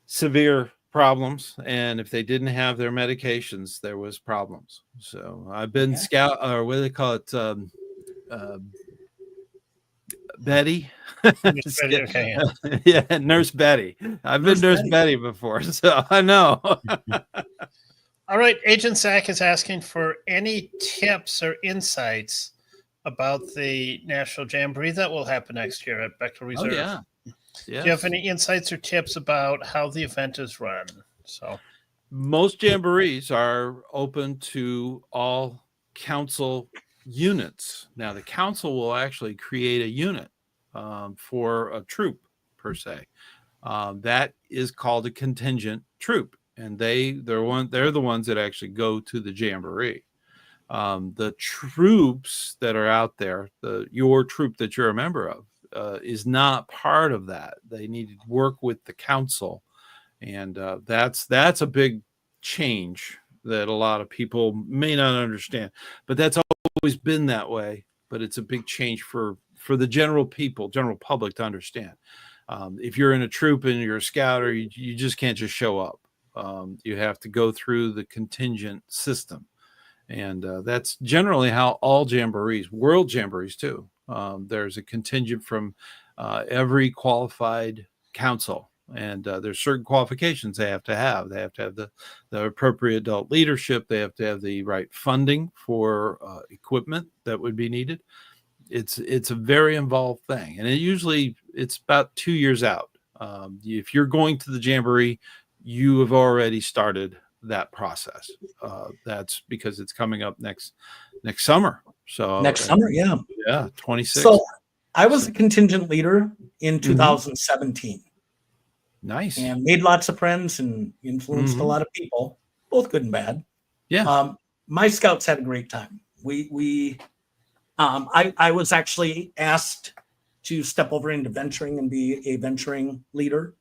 severe problems, and if they didn't have their medications, there was problems. So I've been scout, or what do they call it, Betty. Nurse Betty, okay. Yeah, Nurse Betty. I've been Nurse Betty before, so I know. All right, Agent Zach is asking for any tips or insights about the National Jamboree that will happen next year at Bechtel Reserve. Oh, yeah. Yes. Do you have any insights or tips about how the event is run? So, most jamborees are open to all council units. Now, the council will actually create a unit for a troop per se. That is called a contingent troop, and they're the ones that actually go to the jamboree. The troops that are out there, your troop that you're a member of, is not part of that. They need to work with the council, and that's a big change that a lot of people may not understand. But that's always been that way. But it's a big change for the general public to understand. If you're in a troop and you're a scouter, you just can't just show up. You have to go through the contingent system. And that's generally how all jamborees, world jamborees too. There's a contingent from every qualified council, and there's certain qualifications they have to have. They have to have the appropriate adult leadership. They have to have the right funding for equipment that would be needed. It's a very involved thing, and it's about 2 years out. If you're going to the jamboree, you have already started that process. That's because it's coming up next summer. So next summer, yeah, 26. So I was a contingent leader in 2017. Nice. And made lots of friends and influenced a lot of people, both good and bad. Yeah. My scouts had a great time. I was actually asked to step over into venturing and be a venturing leader.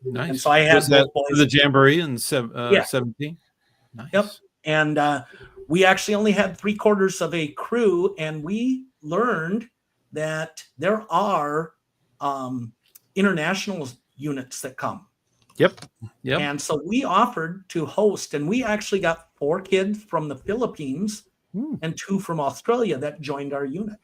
Nice. And so I had both boys. The jamboree in 17. Nice. Yep. And we actually only had 3/4 of a crew, and we learned that there are international units that come. Yep. And so we offered to host, and we actually got 4 kids from the Philippines and 2 from Australia that joined our unit.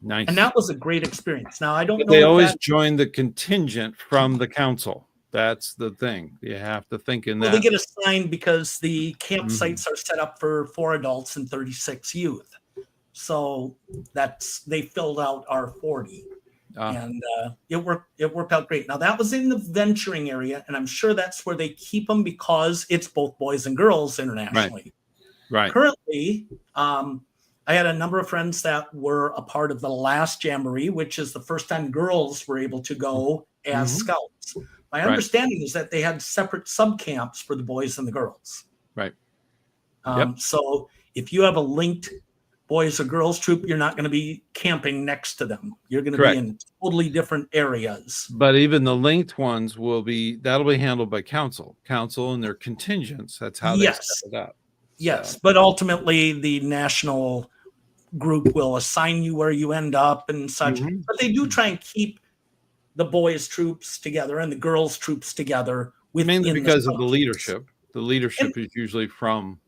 Nice. And that was a great experience. Now, I don't know. They always join the contingent from the council. That's the thing. You have to think in that. They get assigned because the campsites are set up for 4 adults and 36 youth. So they filled out our 40. And it worked out great. Now, that was in the venturing area, and I'm sure that's where they keep them because it's both boys and girls internationally. Right. Currently, I had a number of friends that were a part of the last Jamboree, which is the first time girls were able to go as scouts. My understanding is that they had separate sub camps for the boys and the girls. Right. So if you have a linked boys or girls troop, you're not going to be camping next to them. You're going to be in totally different areas. But even the linked ones that'll be handled by council and their contingents. That's how they set it up. Yes, but ultimately the national group will assign you where you end up and such. But they do try and keep the boys' troops together and the girls' troops together. Mainly because of the leadership. The leadership is usually from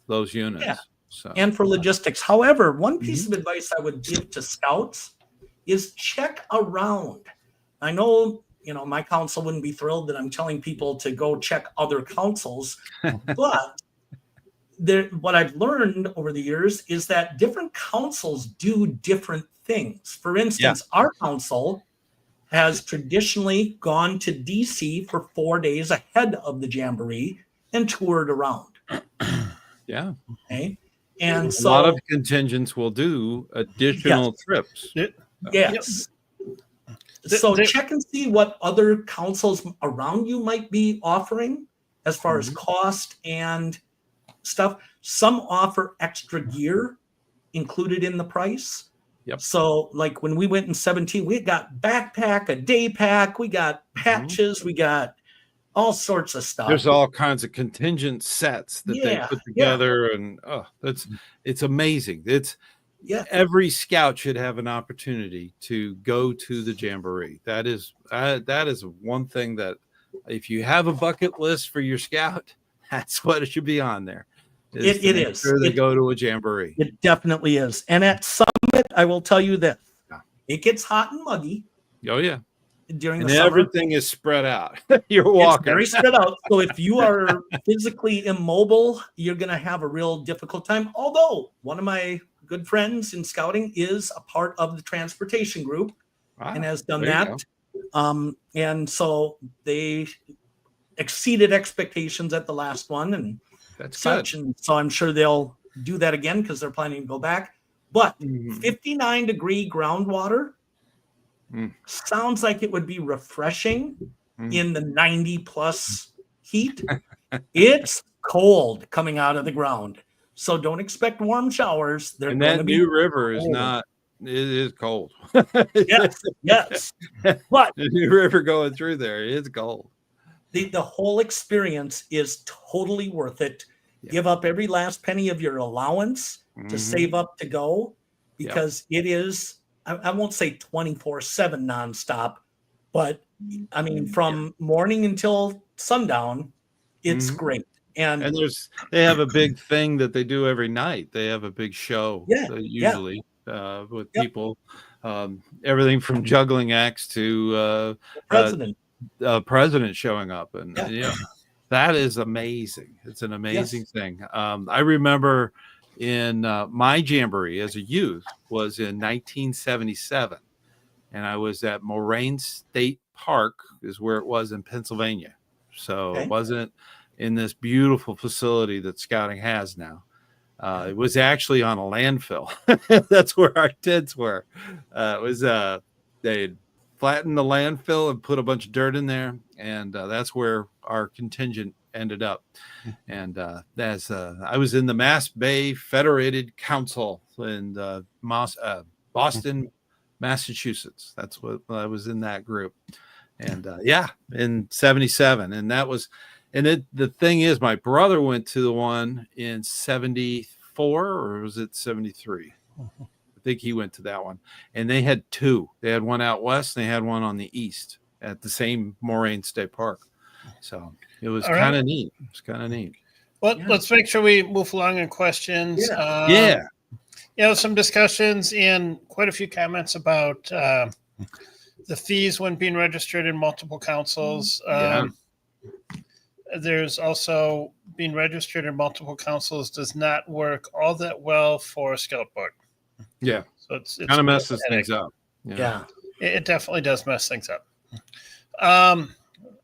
those units. Yeah. So. And for logistics. However, one piece of advice I would give to scouts is check around. I know, my council wouldn't be thrilled that I'm telling people to go check other councils, but what I've learned over the years is that different councils do different things. For instance, our council has traditionally gone to DC for 4 days ahead of the Jamboree and toured around. Yeah. Okay. And so a lot of contingents will do additional trips. Yes. So check and see what other councils around you might be offering as far as cost and stuff. Some offer extra gear included in the price. Yep. So like when we went in 17, we got backpack, a day pack, we got patches, we got all sorts of stuff. There's all kinds of contingent sets that they put together, and it's amazing. Every scout should have an opportunity to go to the Jamboree. That is one thing that if you have a bucket list for your scout, that's what it should be on there. It is. Sure they go to a Jamboree. It definitely is. And at Summit, I will tell you this. it gets hot and muggy. Oh yeah. During and the summer. Everything is spread out. You're walking. It's very spread out. So if you are physically immobile, you're going to have a real difficult time. Although one of my good friends in scouting is a part of the transportation group and has done that. And so they exceeded expectations at the last one and that's such. good. And so I'm sure they'll do that again because they're planning to go back. But 59-degree groundwater sounds like it would be refreshing in the 90+ heat. It's cold coming out of the ground. So don't expect warm showers. They're and going that to be New River is cold. not, it is cold. Yes. But the New River going through there is cold. The whole experience is totally worth it. Give up every last penny of your allowance to save up to go, because it is, I won't say 24/7 nonstop, but I mean, from morning until sundown, it's great. And they have a big thing that they do every night. They have a big show usually with people, everything from juggling acts to president showing up, and that is amazing. It's an amazing thing. I remember in my Jamboree as a youth was in 1977, and I was at Moraine State Park is where it was in Pennsylvania. So it wasn't in this beautiful facility that scouting has now. It was actually on a landfill. That's where our tents were. It was they flattened the landfill and put a bunch of dirt in there, and that's where our contingent ended up. And I was in the Mass Bay Federated Council in Boston, Massachusetts. That's what I was in, that group. And in 77, and that was, and the thing is, my brother went to the one in 74, or was it 73? I think he went to that one, and they had two. They had one out west, and they had one on the east at the same Moraine State Park. So it was kind of neat. It was kind of neat. Well, let's make sure we move along in questions. Some discussions and quite a few comments about the fees when being registered in multiple councils. There's also being registered in multiple councils does not work all that well for a scout book. Yeah. So it's kind of messes things up. Yeah. It definitely does mess things up.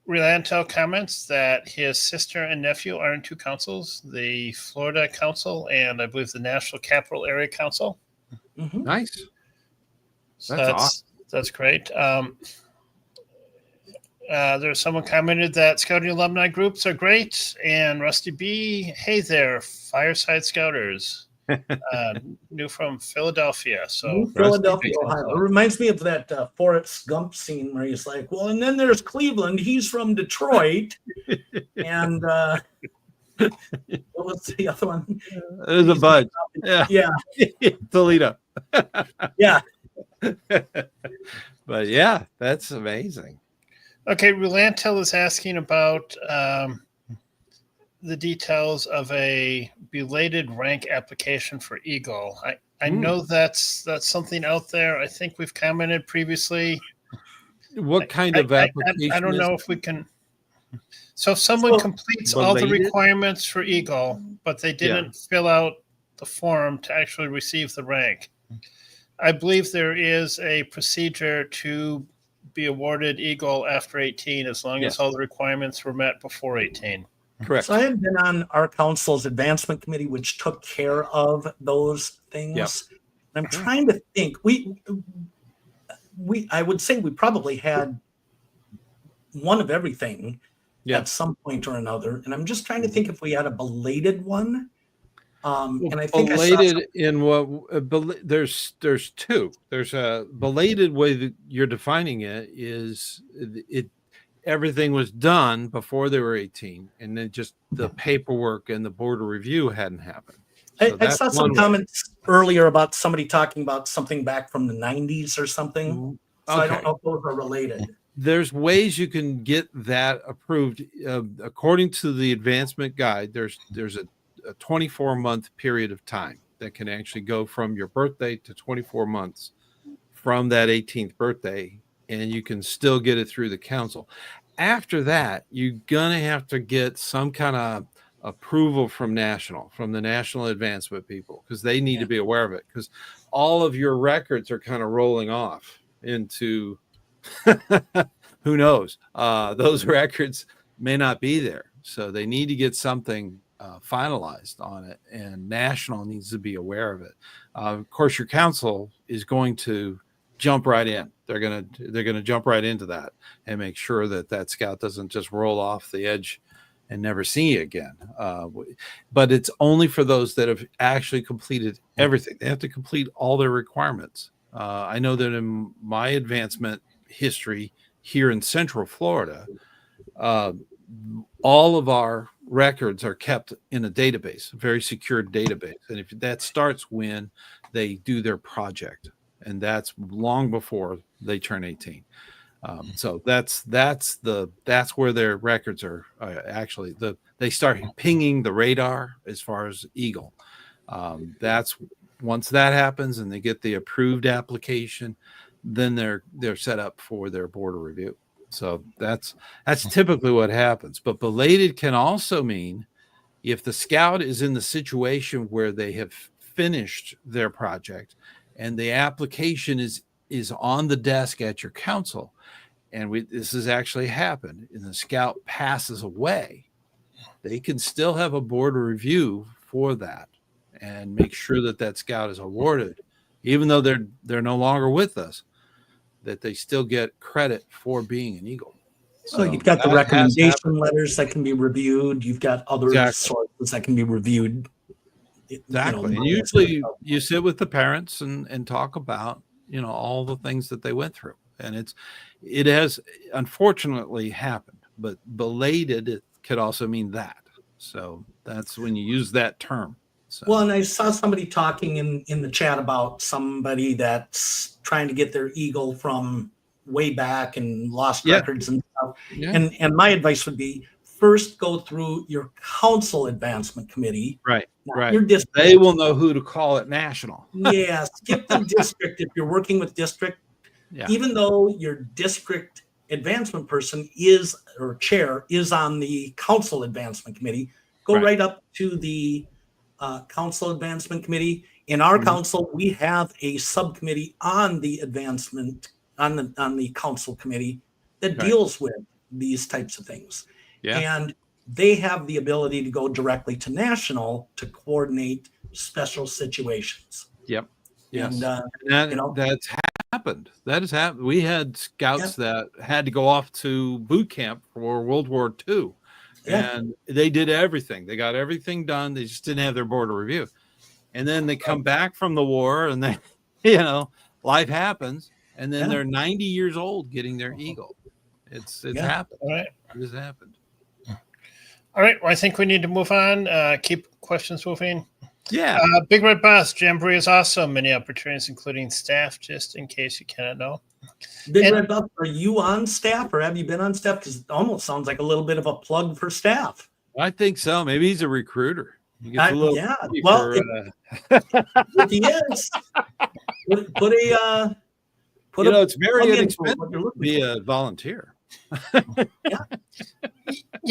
Relanto comments that his sister and nephew are in two councils, the Florida Council and I believe the National Capital Area Council. Nice. So awesome. That's great. There's someone commented that scouting alumni groups are great. And Rusty B, hey there, Fireside Scouters. New from Philadelphia. So Philadelphia, Ohio. It reminds me of that Forrest Gump scene where he's like, well, and then there's Cleveland. He's from Detroit. And what was the other one? There's a bunch. Yeah. Toledo. Yeah. But yeah, that's amazing. Okay, Rulantel is asking about the details of a belated rank application for Eagle. I know that's something out there. I think we've commented previously. What kind of application? I don't know if we can. So if someone completes all the requirements for Eagle, but they didn't fill out the form to actually receive the rank, I believe there is a procedure to be awarded Eagle after 18 as long as all the requirements were met before 18. Correct. So I had been on our council's advancement committee, which took care of those things. Yep. And I'm trying to think. I would say we probably had one of everything at some point or another. And I'm just trying to think if we had a belated one. And I think belated in what there's two. There's a belated way that you're defining it is everything was done before they were 18, and then just the paperwork and the board of review hadn't happened. So I saw some comments earlier about somebody talking about something back from the 90s or something. So I don't know if those are related. There's ways you can get that approved. According to the advancement guide, there's a 24-month period of time that can actually go from your birthday to 24 months from that 18th birthday, and you can still get it through the council. After that, you're going to have to get some kind of approval from the national advancement people, because they need to be aware of it, because all of your records are kind of rolling off into who knows, those records may not be there. So they need to get something finalized on it, and national needs to be aware of it. Of course, your council is going to jump right in. They're going to jump right into that and make sure that scout doesn't just roll off the edge and never see you again. But it's only for those that have actually completed everything. They have to complete all their requirements. I know that in my advancement history here in Central Florida, all of our records are kept in a database, a very secure database. And if that starts when they do their project, and that's long before they turn 18. So that's where their records are actually they start pinging the radar as far as Eagle. That's once that happens and they get the approved application, then they're set up for their border review. So that's typically what happens. But belated can also mean if the scout is in the situation where they have finished their project and the application is on the desk at your council, and this has actually happened, and the scout passes away, they can still have a border review for that and make sure that scout is awarded, even though they're no longer with us, that they still get credit for being an Eagle. So you've got the recommendation letters that can be reviewed. You've got other sources that can be reviewed. Exactly. And usually you sit with the parents and talk about, all the things that they went through. And it has unfortunately happened, but belated, it could also mean that. So that's when you use that term. So. Well, and I saw somebody talking in the chat about somebody that's trying to get their Eagle from way back and lost records and stuff. Yeah. And my advice would be first go through your council advancement committee. Right. Right. Your district. They will know who to call it national. Yeah. Skip the district if you're working with district. Yeah. Even though your district advancement person chair is on the council advancement committee, go right up to the council advancement committee. In our council, we have a subcommittee on the advancement on the council committee that deals with these types of things. Yeah. And they have the ability to go directly to national to coordinate special situations. Yep. Yes. And that's happened. That has happened. We had scouts that had to go off to boot camp for World War II. And they did everything. They got everything done. They just didn't have their border review. And then they come back from the war and they, life happens. And then they're 90 years old getting their Eagle. It's happened. All right. It has happened. All right. Well, I think we need to move on. Keep questions moving. Yeah. Big Red Boss, Jamboree is awesome. Many opportunities, including staff, just in case you cannot know. Red Boss, are you on staff or have you been on staff? Because it almost sounds like a little bit of a plug for staff. I think so. Maybe he's a recruiter. He gets a little if he is, it's very inexpensive to be a volunteer.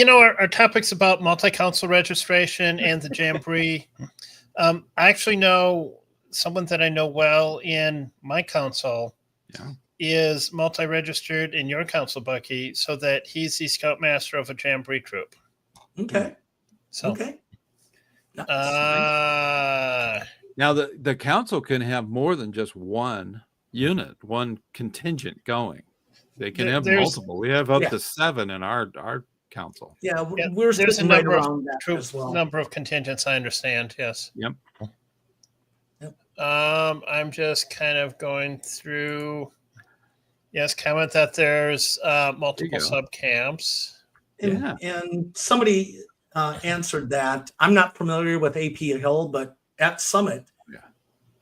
Our topic's about multi-council registration and the Jamboree. I actually know someone that I know well in my council is multi-registered in your council, Bucky, so that he's the scoutmaster of a Jamboree troop. Okay. So, now the council can have more than just one unit, one contingent going. They can have multiple. We have up to 7 in our council. Yeah, we're there's a number of troops as well. Number of contingents, I understand. Yes. Yep. I'm just kind of going through. Yes, comment that there's multiple sub camps. And somebody answered that. I'm not familiar with AP Hill, but at Summit,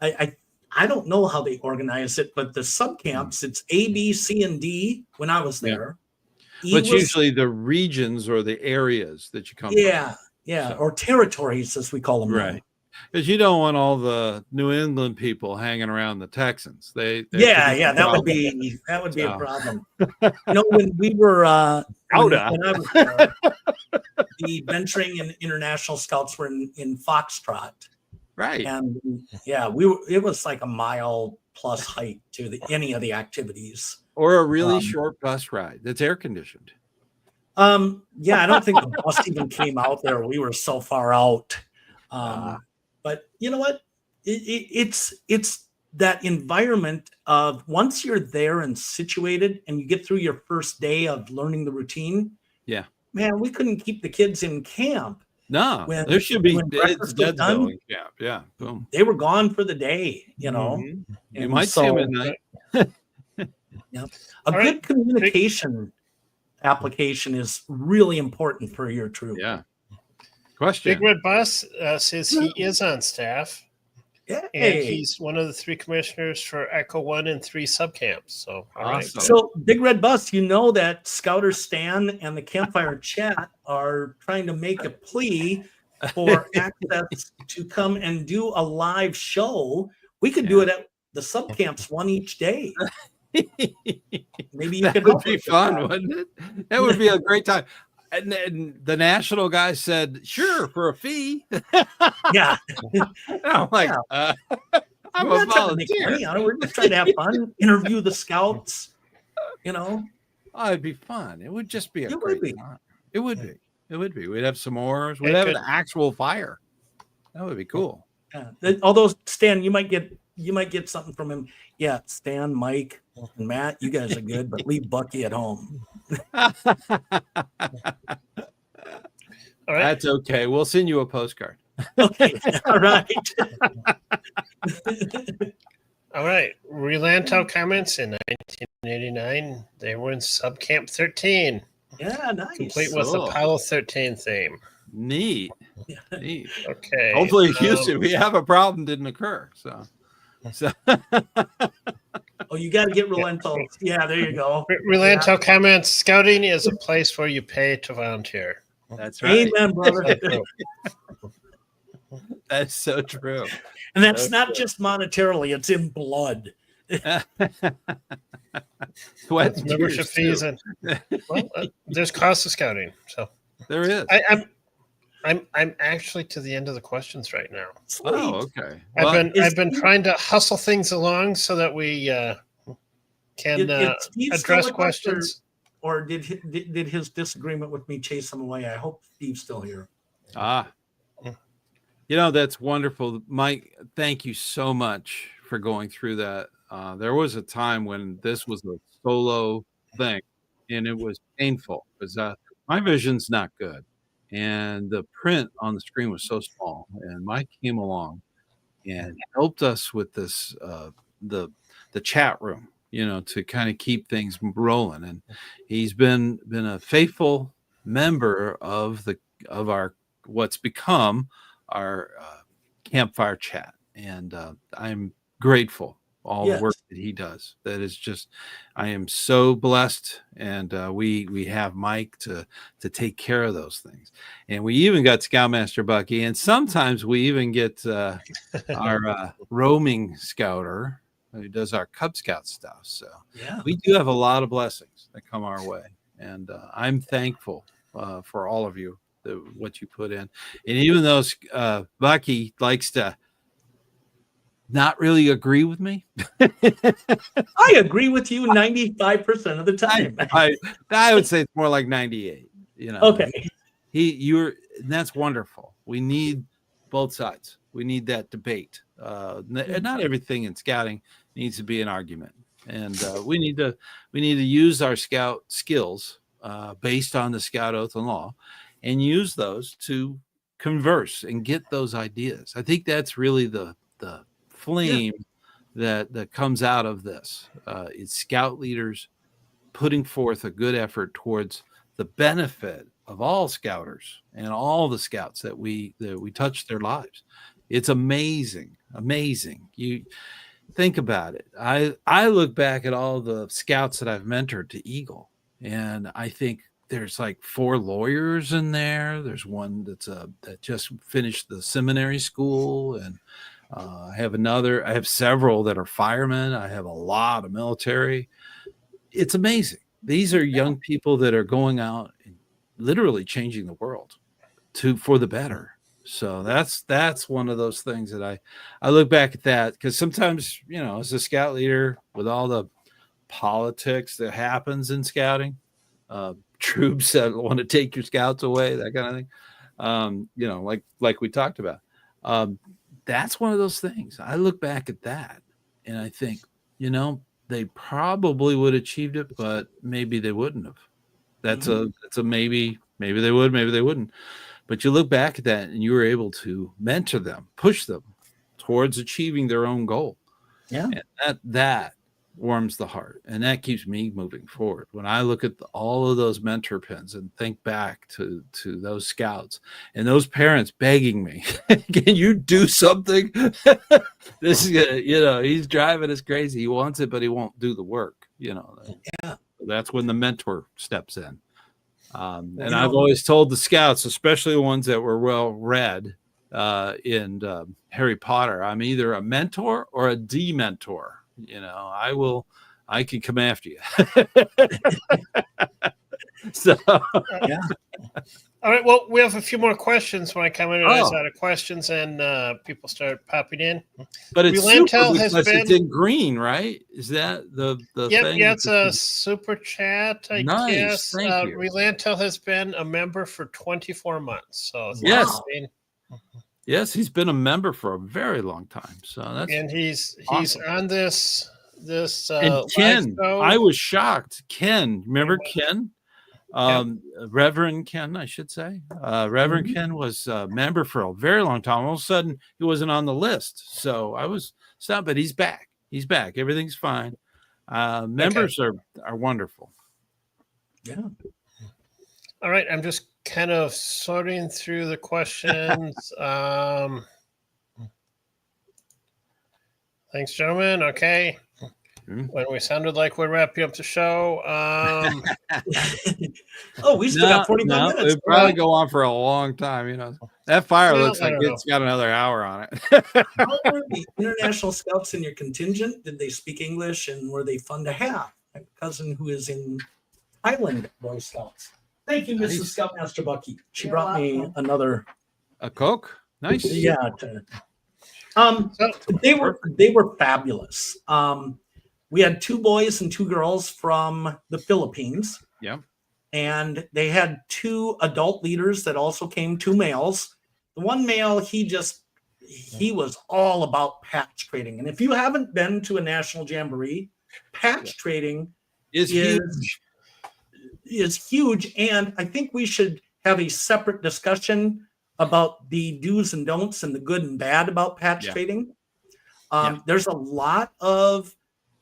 I don't know how they organize it, but the sub camps, it's A, B, C, and D when I was there. But usually the regions or the areas that you come from. Yeah, or territories as we call them. Right. because you don't want all the New England people hanging around the Texans. That would be a problem. When we were when I was there, the venturing and international scouts were in Foxtrot, right? And it was like a mile plus hike to any of the activities, or a really short bus ride that's air conditioned. I don't think the bus even came out there. We were so far out. But you know what? It's that environment of once you're there and situated and you get through your first day of learning the routine. Yeah, man, we couldn't keep the kids in camp. No, there should be it's dead zone camp. Yeah, boom. They were gone for the day. Mm-hmm. You might see them at night. A good communication application is really important for your troop. Yeah. Question. Big Red Bus says he is on staff. Yeah. And he's one of the 3 commissioners for Echo 1 and 3 subcamps. So, awesome. So Big Red Bus, you know that ScouterStan and the Campfire Chat are trying to make a plea for access to come and do a live show. We could do it at the subcamps, one each day. Maybe you could would be fun, wouldn't it? That would be a great time. And then the national guy said, "Sure, for a fee." Yeah, I'm like, I'm a volunteer. We're just trying to have fun, interview the scouts. Oh, it'd be fun. It would just be a great time. It would be. It would be. We'd have s'mores. We'd have an actual fire. That would be cool. Yeah. Although Stan, you might get something from him. Yeah, Stan, Mike, and Matt, you guys are good, but leave Bucky at home. All right. That's okay. We'll send you a postcard. Okay. All right. All right. Relanto comments in 1989. They were in Subcamp 13. Yeah, nice. Complete with the Apollo 13 theme. Neat. Neat. Okay. Hopefully Houston, we have a problem didn't occur. So. Oh, you got to get Relanto. Yeah, there you go. Relanto comments, scouting is a place where you pay to volunteer. That's right. Amen, brother. That's so true. And that's so not true. Just monetarily, it's in blood. What membership fees and there's cost of scouting. So there is. I'm actually to the end of the questions right now. Sweet. Oh, okay. I've been trying to hustle things along so that we can address questions. Or did his disagreement with me chase him away? I hope Steve's still here. That's wonderful, Mike. Thank you so much for going through that. There was a time when this was a solo thing, and it was painful because my vision's not good. And the print on the screen was so small, and Mike came along and helped us with this, the chat room, to kind of keep things rolling. And he's been a faithful member of our what's become our Campfire Chat, and I'm grateful all the work that he does. That is just, I am so blessed, and we have Mike to take care of those things, and we even got Scoutmaster Bucky, and sometimes we even get our roaming scouter who does our Cub Scout stuff. So we do have a lot of blessings that come our way, and I'm thankful for all of you, what you put in. And even though Bucky likes to not really agree with me, I agree with you 95% of the time. I would say it's more like 98. Okay. And that's wonderful. We need both sides. We need that debate. Not everything in scouting needs to be an argument, and we need to use our scout skills based on the Scout Oath and Law, and use those to converse and get those ideas. I think that's really the flame that comes out of this. It's scout leaders putting forth a good effort towards the benefit of all scouters and all the scouts that we touch their lives. It's amazing. You think about it. I look back at all the scouts that I've mentored to Eagle, and I think there's like 4 lawyers in there. There's one that just finished the seminary school, and I have several that are firemen. I have a lot of military. It's amazing. These are young people that are going out and literally changing the world for the better. So that's one of those things that I look back at that, because sometimes, as a scout leader, with all the politics that happens in scouting, troops that want to take your scouts away, that kind of thing, like we talked about, that's one of those things. I look back at that and I think, they probably would have achieved it, but maybe they wouldn't have. That's a maybe they would, maybe they wouldn't. But you look back at that and you were able to mentor them, push them towards achieving their own goal. Yeah. And that warms the heart. And that keeps me moving forward. When I look at all of those mentor pins and think back to those scouts and those parents begging me, can you do something? This is, he's driving us crazy. He wants it, but he won't do the work, Yeah. That's when the mentor steps in. And I've always told the scouts, especially the ones that were well read in Harry Potter, I'm either a mentor or a dementor. I can come after you. So, yeah. All right. Well, we have a few more questions. When I come in, I out of questions, and people start popping in. But it's super because it's in green, right? Is that the thing? Yeah, it's a super chat, I guess. Thank you. Relantel has been a member for 24 months. So yes. Yes, he's been a member for a very long time. So that's he's awesome. On this and Ken, I was shocked. Ken, remember Ken? Reverend Ken, I should say. Reverend Ken was a member for a very long time. All of a sudden, he wasn't on the list. So I was stopped, but he's back. He's back. Everything's fine. Members are wonderful. Yeah. All right. I'm just kind of sorting through the questions. Thanks, gentlemen. Okay. When we sounded like we're wrapping up the show. We still got 45 minutes. It'll probably go on for a long time. That fire looks like it's got another hour on it. How were the international scouts in your contingent? Did they speak English, and were they fun to have? My cousin who is in Thailand, Boy Scouts. Thank you, Mrs. Scoutmaster Bucky. She brought me a Coke. Nice. Yeah. They were fabulous. We had 2 boys and 2 girls from the Philippines. Yeah. And they had 2 adult leaders that also came, 2 males. The one male, he was all about patch trading. And if you haven't been to a national jamboree, patch trading is huge. And I think we should have a separate discussion about the do's and don'ts and the good and bad about patch trading. There's a lot of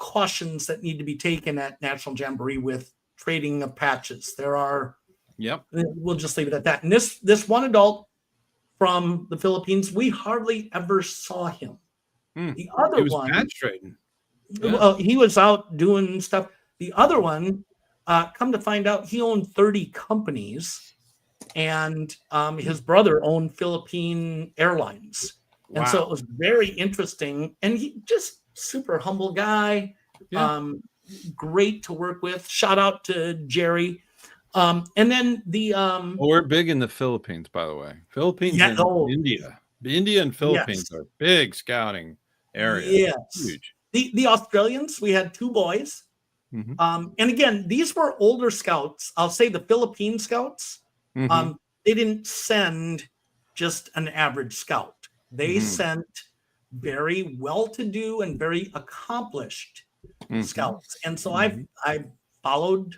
cautions that need to be taken at National Jamboree with trading of patches. There are, we'll just leave it at that. And this one adult from the Philippines, we hardly ever saw him. The other one, patch trading. Well, he was out doing stuff. The other one, come to find out, he owned 30 companies, and his brother owned Philippine Airlines. And so it was very interesting. And he just super humble guy, great to work with. Shout out to Jerry. And then we're big in the Philippines, by the way. Philippines and India. India and Philippines are big scouting areas. Yes. Huge. The Australians, we had 2 boys. And again, these were older scouts. I'll say the Philippine scouts. They didn't send just an average scout. They sent very well-to-do and very accomplished scouts. And so I've followed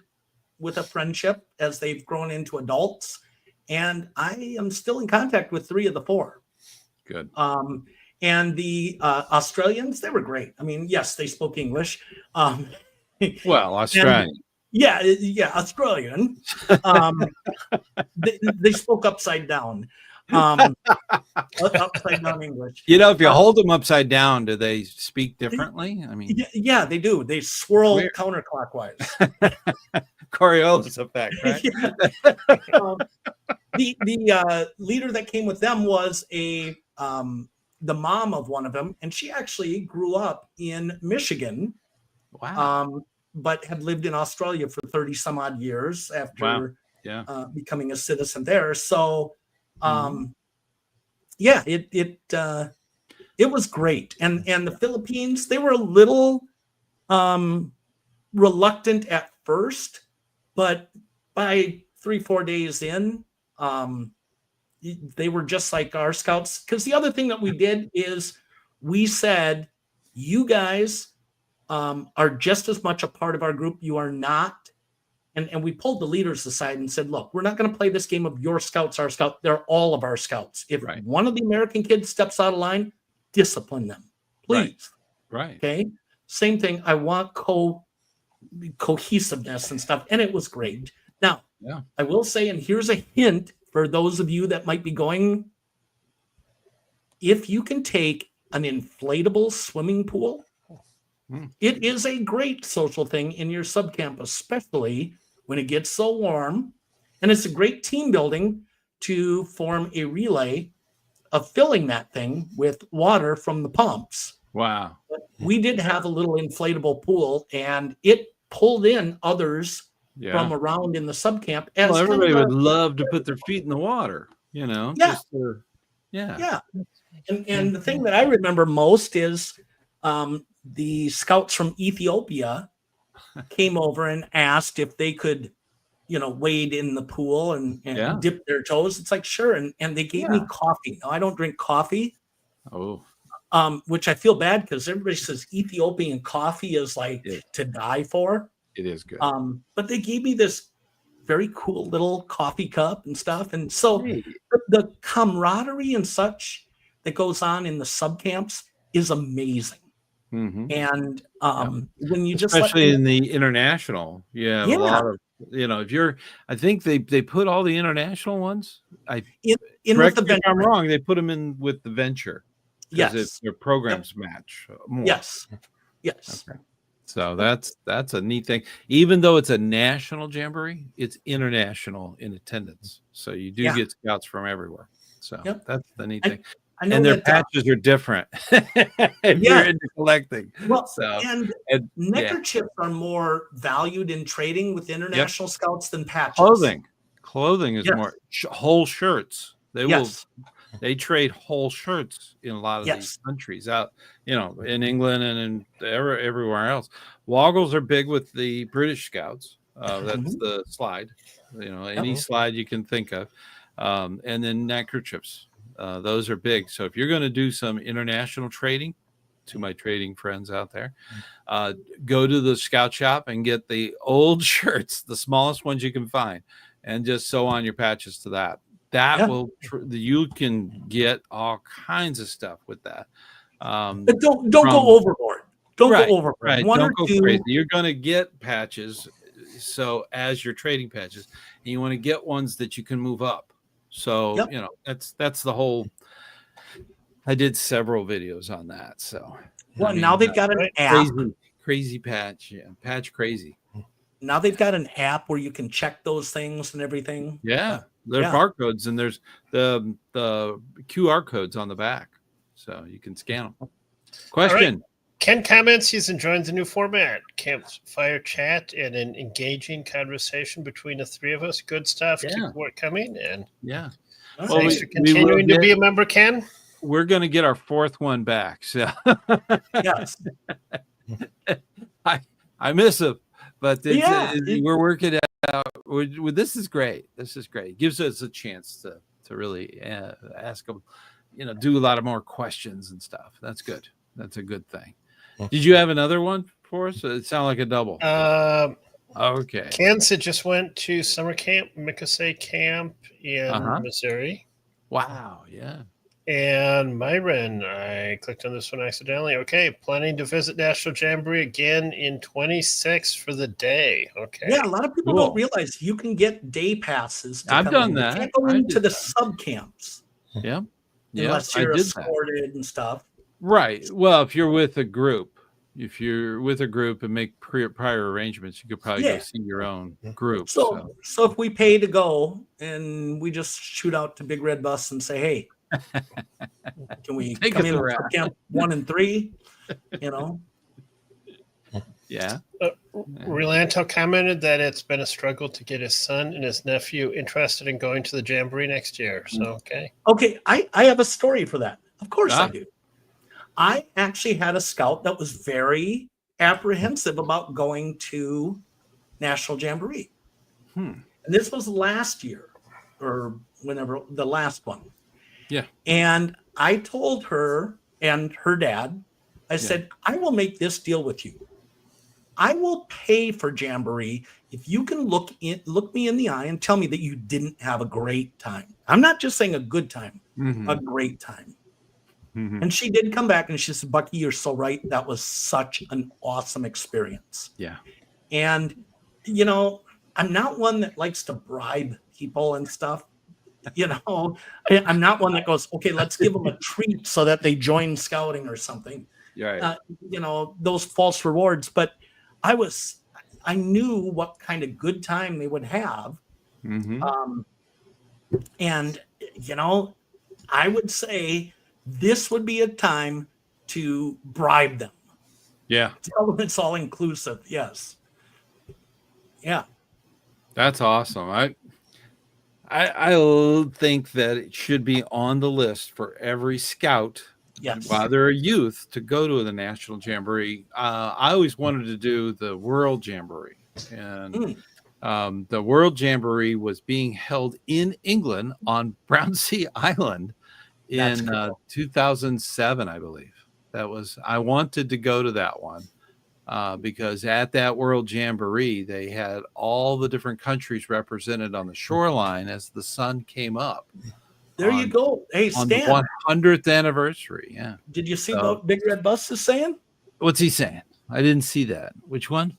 with a friendship as they've grown into adults, and I am still in contact with 3 of the 4. Good. And the Australians, they were great. I mean, yes, they spoke English. Well, Australian. Australian. They spoke upside down. Upside down English. You know, if you hold them upside down, do they speak differently? I mean, yeah, they do. They swirl weird. counterclockwise. Coriolis effect, right? The leader that came with them was the mom of one of them, and she actually grew up in Michigan. Wow. But had lived in Australia for 30 some odd years after becoming a citizen there. So, it was great. And the Philippines, they were a little reluctant at first, but by 3-4 days in, they were just like our scouts. Because the other thing that we did is we said, you guys are just as much a part of our group. You are not. And we pulled the leaders aside and said, look, we're not going to play this game of your scouts, our scouts. They're all of our scouts. If one of the American kids steps out of line, discipline them, please. Right. Okay. Same thing. I want cohesiveness and stuff. And it was great. Now, I will say, and here's a hint for those of you that might be going, if you can take an inflatable swimming pool, it is a great social thing in your subcamp, especially when it gets so warm. And it's a great team building to form a relay of filling that thing with water from the pumps. Wow. We did have a little inflatable pool, and it pulled in others from around in the subcamp. Well, everybody would love to put their feet in the water, you know. Yeah. And the thing that I remember most is the scouts from Ethiopia came over and asked if they could, wade in the pool and dip their toes. It's like, sure. And they gave me coffee. Now, I don't drink coffee. Oh. Which I feel bad because everybody says Ethiopian coffee is like to die for. It is good. But they gave me this very cool little coffee cup and stuff. And so the camaraderie and such that goes on in the subcamps is amazing. And when you especially in the international, a lot of, I think they put all the international ones. In correct me if I'm wrong, they put them in with the venture. Yes, their programs match more. Yes. Okay. So that's a neat thing. Even though it's a national jamboree, it's international in attendance. So you do get scouts from everywhere. So that's the neat thing. And their patches are different if you're into collecting. Well, and neckerchiefs are more valued in trading with international scouts than patches. Clothing is more whole shirts. They trade whole shirts in a lot of these countries out, in England and in everywhere else. Woggles are big with the British Scouts. That's the slide, any slide you can think of. And then neckerchiefs. Those are big. So if you're going to do some international trading, to my trading friends out there, go to the scout shop and get the old shirts, the smallest ones you can find, and just sew on your patches to that. That will you can get all kinds of stuff with that. But don't go overboard. Don't go overboard. Right. Don't go crazy. You're going to get patches. So as your trading patches, and you want to get ones that you can move up. So, that's the whole, I did several videos on that. So, now they've got an app. Crazy patch. Yeah. Patch crazy. Now they've got an app where you can check those things and everything. Yeah. There are barcodes, and there's the QR codes on the back. So you can scan them. Question. Ken comments he's enjoying the new format, Campfire Chat, and an engaging conversation between the three of us. Good stuff. Keep work coming. And thanks for continuing to be a member, Ken. We're going to get our fourth one back. So yes, I miss him, but we're working it out. This is great. This is great. It gives us a chance to really ask them, do a lot of more questions and stuff. That's good. That's a good thing. Did you have another one for us? It sounded like a double. Okay. Kansas just went to summer camp, Mikase Camp in Missouri. Wow. Yeah. And Myron, I clicked on this one accidentally. Okay. Planning to visit National Jamboree again in 26 for the day. Okay. Yeah. A lot of people don't realize you can get day passes. I've done that. You can't go into the sub camps. Yeah. Unless you're escorted and stuff. Right. Well, if you're with a group, and make prior arrangements, you could probably go see your own group. So if we pay to go and we just shoot out to Big Red Bus and say, hey, can we come in for camp 1 and 3? Yeah. Relanto commented that it's been a struggle to get his son and his nephew interested in going to the Jamboree next year. So, Okay. I have a story for that. Of course I do. I actually had a scout that was very apprehensive about going to National Jamboree. And this was last year or whenever the last one. Yeah. And I told her and her dad, I said, I will make this deal with you. I will pay for Jamboree if you can look me in the eye and tell me that you didn't have a great time. I'm not just saying a good time, a great time. And she did come back and she said, Bucky, you're so right. That was such an awesome experience. Yeah. And, I'm not one that likes to bribe people and stuff. I'm not one that goes, okay, let's give them a treat so that they join scouting or something. Right. Those false rewards. But I knew what kind of good time they would have. And, I would say this would be a time to bribe them. Yeah. Tell them it's all inclusive. Yes. Yeah. That's awesome. I think that it should be on the list for every scout, while they're a youth, to go to the National Jamboree. I always wanted to do the World Jamboree, and the World Jamboree was being held in England on Brownsea Island in 2007, I believe. I wanted to go to that one. Because at that World Jamboree, they had all the different countries represented on the shoreline as the sun came up. There you go. Hey, on Stan. the 100th anniversary. Yeah. Did you see what Big Red Bus is saying? What's he saying? I didn't see that. Which one?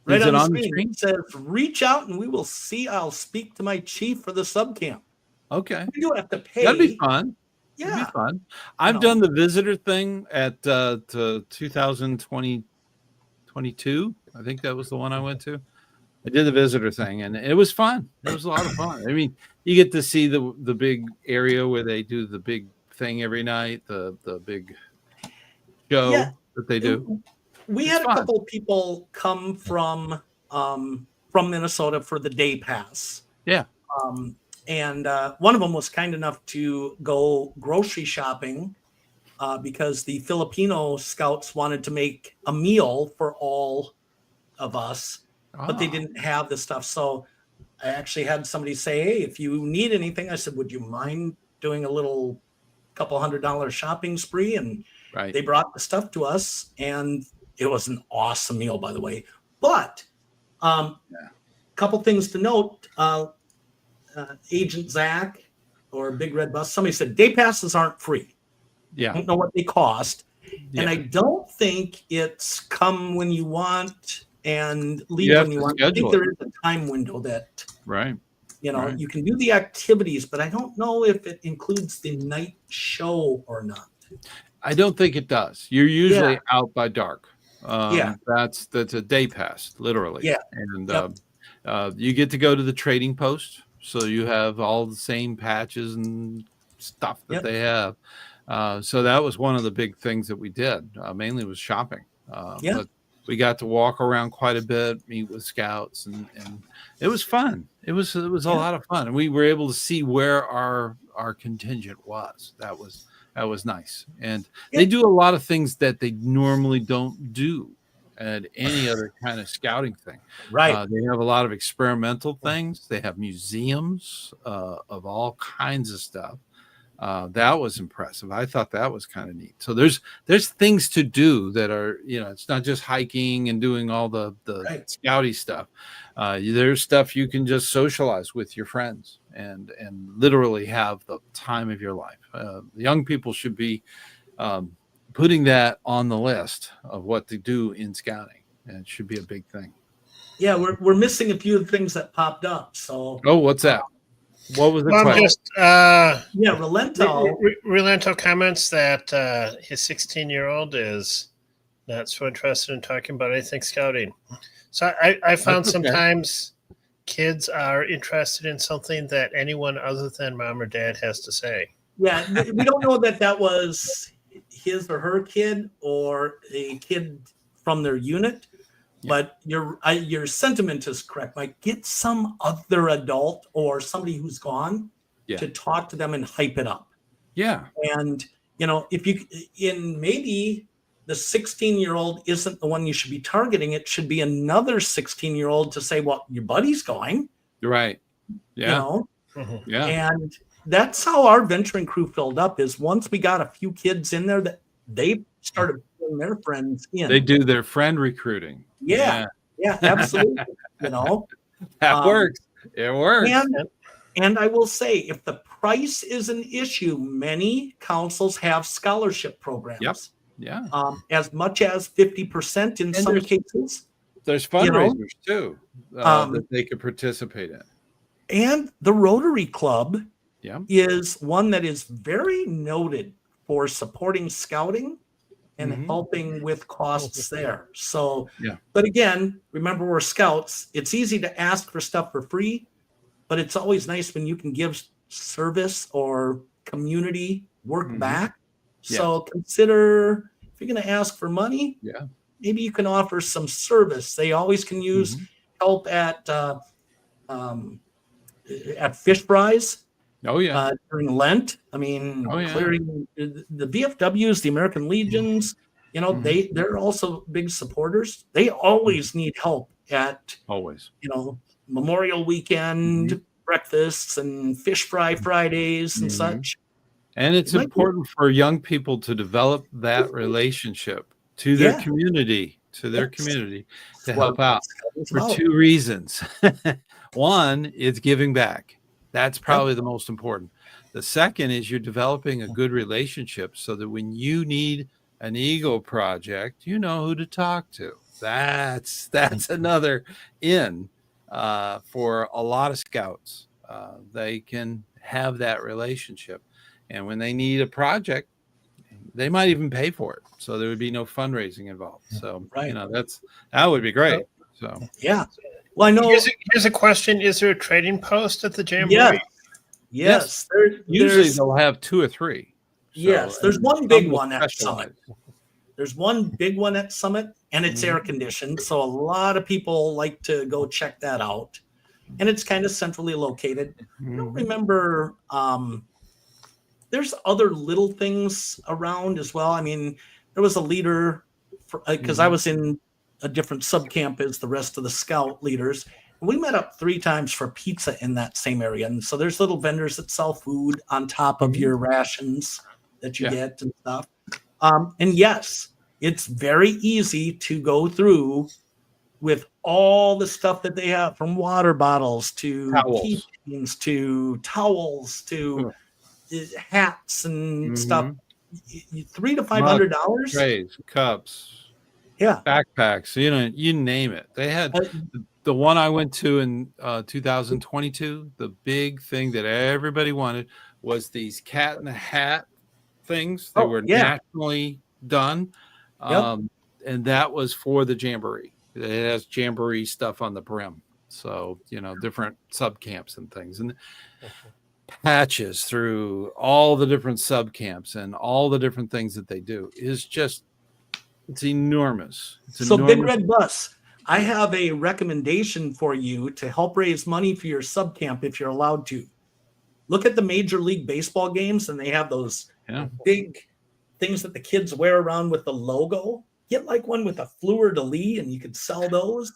Right on the screen. It says, reach out and we will see. I'll speak to my chief for the sub camp. Okay. We do have to pay. That'd be fun. Yeah. It'd be fun. I've done the visitor thing at 2022. I think that was the one I went to. I did the visitor thing and it was fun. It was a lot of fun. I mean, you get to see the big area where they do the big thing every night, the big show that they do. We had a couple of people come from Minnesota for the day pass. Yeah. And one of them was kind enough to go grocery shopping because the Filipino scouts wanted to make a meal for all of us, but they didn't have the stuff. So I actually had somebody say, hey, if you need anything, I said, would you mind doing a little couple $100 shopping spree? And they brought the stuff to us, and it was an awesome meal, by the way. But couple things to note, Agent Zach or Big Red Bus, somebody said day passes aren't free. Yeah. I don't know what they cost. Yeah. And I don't think it's come when you want and leave when you want. I think there is a time window that you can do the activities, but I don't know if it includes the night show or not. I don't think it does. You're usually out by dark. That's a day pass, literally. Yeah. And you get to go to the trading post, so you have all the same patches and stuff that they have. So that was one of the big things that we did. Mainly was shopping. But we got to walk around quite a bit, meet with scouts, and it was fun. It was a lot of fun, and we were able to see where our contingent was. That was nice. And they do a lot of things that they normally don't do at any other kind of scouting thing. Right. They have a lot of experimental things. They have museums of all kinds of stuff. That was impressive. I thought that was kind of neat. So there's things to do that are, it's not just hiking and doing all the scouty stuff. There's stuff you can just socialize with your friends and literally have the time of your life. The young people should be putting that on the list of what to do in scouting. And it should be a big thing. Yeah, we're missing a few of the things that popped up. So what's that? What was the Well, I'm question? just Relento. Relento comments that his 16-year-old is not so interested in talking about anything scouting. So I found That's okay. sometimes kids are interested in something that anyone other than mom or dad has to say. Yeah, we don't know that was his or her kid or a kid from their unit, but your sentiment is correct. Like, get some other adult or somebody who's gone to talk to them and hype it up. Yeah. And if you maybe the 16-year-old isn't the one you should be targeting. It should be another 16-year-old to say, well, your buddy's going. Right. Yeah. Yeah. And that's how our venturing crew filled up, is once we got a few kids in there that they started pulling their friends in. They do their friend recruiting. Yeah, absolutely. That works. It works. And I will say, if the price is an issue, many councils have scholarship programs. Yep. Yeah. As much as 50% in some cases. There's fundraisers too that they could participate in. And the Rotary Club is one that is very noted for supporting scouting and helping with costs there. So, but again, remember, we're scouts. It's easy to ask for stuff for free, but it's always nice when you can give service or community work back. So consider, if you're going to ask for money, maybe you can offer some service. They always can use help at fish fries. Oh yeah. During Lent. I mean, clearing the VFWs, the American Legions, they're also big supporters. They always need help at Memorial Weekend breakfasts and fish fry Fridays and such. And it's important for young people to develop that relationship to their community, to help out for two reasons. One, it's giving back. That's probably the most important. The second is you're developing a good relationship so that when you need an Eagle project, you know who to talk to. That's another in for a lot of scouts. They can have that relationship. And when they need a project, they might even pay for it. So there would be no fundraising involved. So, that would be great. So, well, I know. Here's a question. Is there a trading post at the Jamboree? Yes. Usually they'll have 2 or 3. So, there's one big one at Summit. There's one big one at Summit, and it's air conditioned. So a lot of people like to go check that out. And it's kind of centrally located. I don't remember. There's other little things around as well. I mean, there was a leader, because I was in a different subcamp as the rest of the scout leaders. We met up 3 times for pizza in that same area. And so there's little vendors that sell food on top of your rations that you get and stuff. And yes, it's very easy to go through with all the stuff that they have, from water bottles to keychains to towels to hats and stuff. $300 to $500. Trays, cups, backpacks, you name it. They had the one I went to in 2022. The big thing that everybody wanted was these cat in the hat things. They were nationally done, and that was for the Jamboree. It has Jamboree stuff on the brim, so different sub camps and things, and patches through all the different sub camps and all the different things that they do is just, it's enormous. Big Red Bus, I have a recommendation for you to help raise money for your sub camp if you're allowed to. Look at the Major League Baseball games, and they have those big things that the kids wear around with the logo. Get like one with a fleur-de-lis, and you could sell those.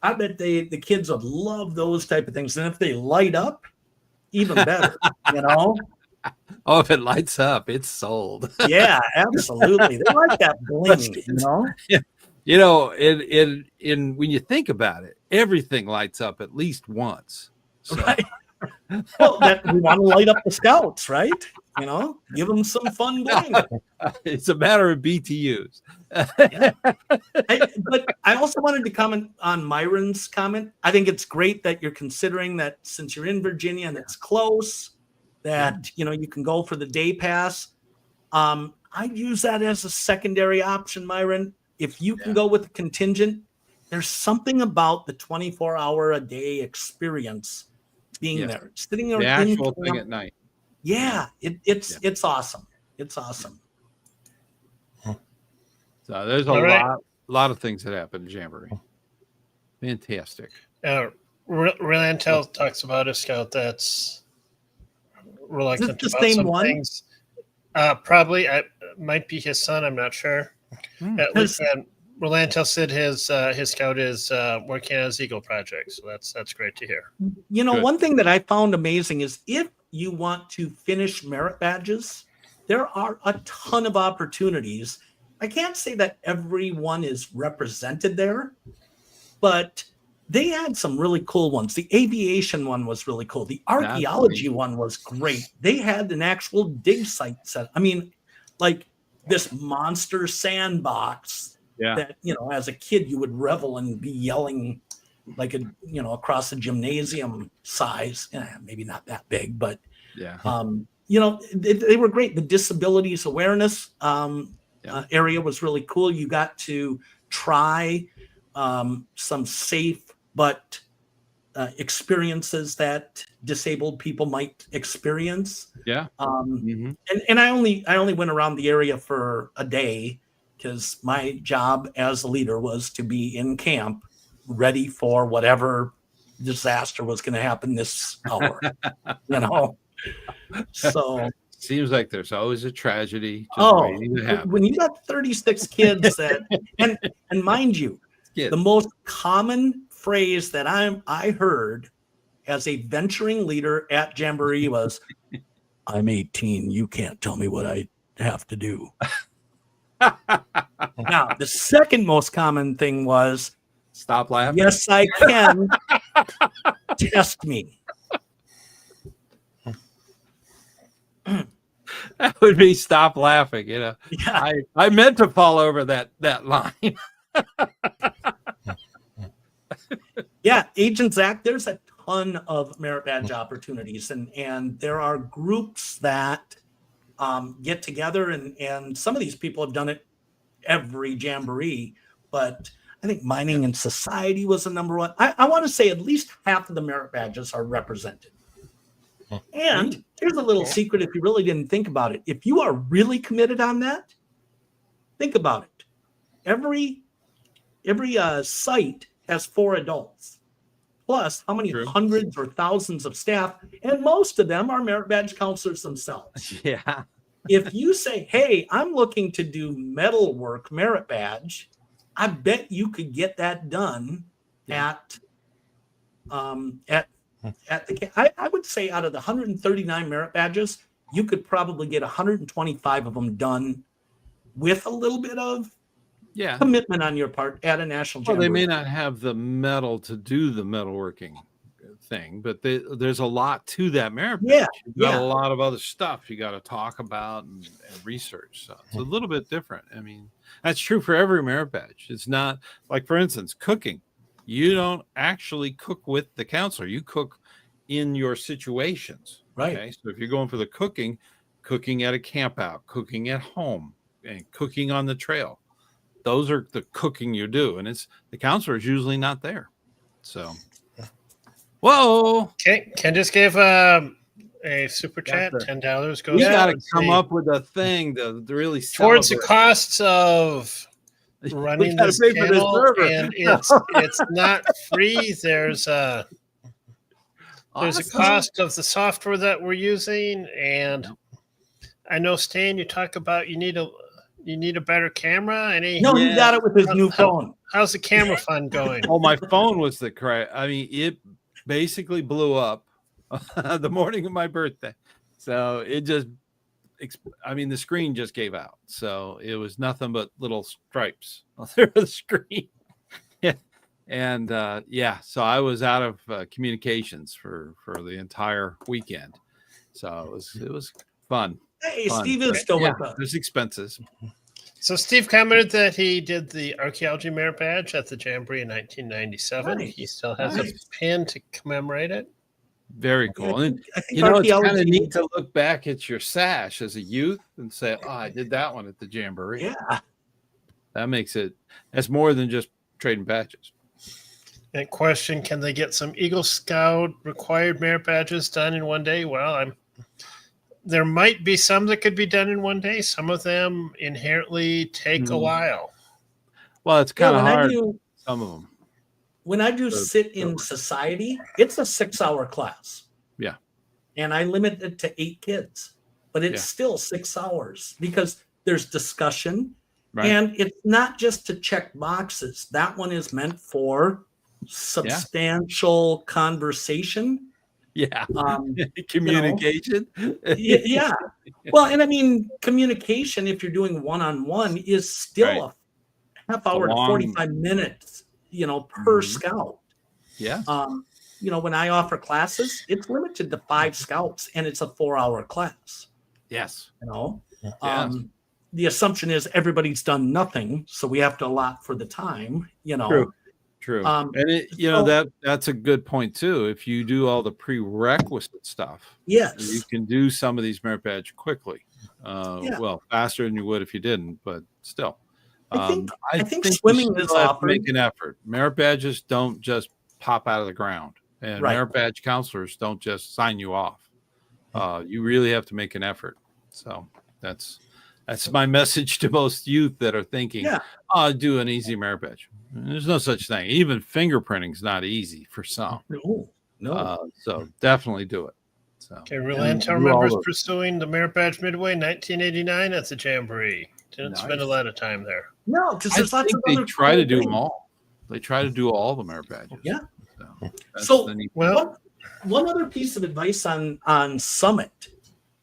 I bet the kids would love those type of things. And if they light up, even better, Oh, if it lights up, it's sold. Yeah, absolutely. They like that bling, in when you think about it, everything lights up at least once. So. Right. Well, that we want to light up the scouts, right? Give them some fun bling. It's a matter of BTUs. But I also wanted to comment on Myron's comment. I think it's great that you're considering that since you're in Virginia and it's close, that you can go for the day pass. I'd use that as a secondary option, Myron. If you can go with a contingent, there's something about the 24-hour-a-day experience being there, sitting there, the actual thing at night. Yeah, it's awesome. It's awesome. So there's a lot of things that happen in Jamboree. Fantastic. Roundtable talks about a scout that's reluctant Is it the about same some one? things. Probably, might be his son. I'm not sure. Rolandell said his scout is working on his Eagle project, so that's great to hear. Good. One thing that I found amazing is if you want to finish merit badges, there are a ton of opportunities. I can't say that everyone is represented there, but they had some really cool ones. The aviation one was really cool. The archaeology one was great. They had an actual dig site set. I mean, like this monster sandbox that, as a kid, you would revel and be yelling like across the gymnasium size. Maybe not that big, but they were great. The disabilities awareness area was really cool. You got to try some safe but experiences that disabled people might experience. And I only went around the area for a day because my job as a leader was to be in camp ready for whatever disaster was going to happen this hour. So seems like there's always a tragedy waiting to happen. When you got 36 kids and mind you, the most common phrase that I heard as a venturing leader at Jamboree was, "I'm 18. You can't tell me what I have to do." Now, the second most common thing was, "Stop laughing." "Yes, I can. Test me." That would be "Stop laughing." I meant to fall over that line. Agent Zach, there's a ton of merit badge opportunities, and there are groups that get together, and some of these people have done it every Jamboree, but I think Mining and Society was the number one. I want to say at least half of the merit badges are represented. And here's a little secret if you really didn't think about it. If you are really committed on that, think about it. Every site has 4 adults, plus how many hundreds or thousands of staff, and most of them are merit badge counselors themselves. If you say, "Hey, I'm looking to do metal work merit badge," I bet you could get that done at the. I would say out of the 139 merit badges, you could probably get 125 of them done with a little bit of commitment on your part at a national Jamboree. Well, they may not have the metal to do the metalworking thing, but there's a lot to that merit badge. You've got a lot of other stuff you got to talk about and research. So it's a little bit different. I mean, that's true for every merit badge. It's not like, for instance, cooking. You don't actually cook with the counselor. You cook in your situations. Right. Okay. So if you're going for the cooking at a camp out, cooking at home, and cooking on the trail, those are the cooking you do. And it's the counselor is usually not there. So, whoa. Okay. Ken just gave a super chat. $10 goes. We got to come up with a thing to really celebrate. Towards the costs of running this channel, and it's not free. There's a cost of the software that we're using, and I know, Stan, you talk about you need a better camera. No, he got it with his new phone. How's the camera fund going? Oh, my phone was the crash. I mean, it basically blew up the morning of my birthday, so it just. The screen just gave out, so it was nothing but little stripes on the screen. And yeah, so I was out of communications for the entire weekend. So it was fun. Hey, fun. Steve is still with us. There's expenses. So Steve commented that he did the archaeology merit badge at the Jamboree in 1997. Nice. He still has a pin to commemorate it. Very cool. Yeah, And I think you know, it's kind of archaeology- neat to look back at your sash as a youth and say, "Oh, I did that one at the Jamboree." Yeah. That makes it. That's more than just trading badges. And question: can they get some Eagle Scout required merit badges done in one day? Well, there might be some that could be done in one day. Some of them inherently take a while. Well, it's kind of hard. Some of them. When I do sit in society, it's a 6-hour class. Yeah. And I limit it to 8 kids, but it's still 6 hours because there's discussion. Right. And it's not just to check boxes. That one is meant for substantial conversation. Yeah. Communication. Yeah. Well, and I mean, communication, if you're doing one-on-one, is still a half hour to 45 minutes, per scout. Yeah. When I offer classes, it's limited to 5 scouts and it's a 4-hour class. Yes. The assumption is everybody's done nothing, so we have to allot for the time, True. And that's a good point too. If you do all the prerequisite stuff, yes, you can do some of these merit badge quickly. Well, faster than you would if you didn't, but still. I think swimming is offered. Make an effort. Merit badges don't just pop out of the ground, and merit badge counselors don't just sign you off. You really have to make an effort. So that's my message to most youth that are thinking, I'll do an easy merit badge. There's no such thing. Even fingerprinting is not easy for some. No. So definitely do it. So, okay, Rolanto remembers pursuing the merit badge midway 1989 at the Jamboree. Didn't spend a lot of time there. No, because there's lots of other. They try to do them all. They try to do all the merit badges. Yeah. So one other piece of advice on Summit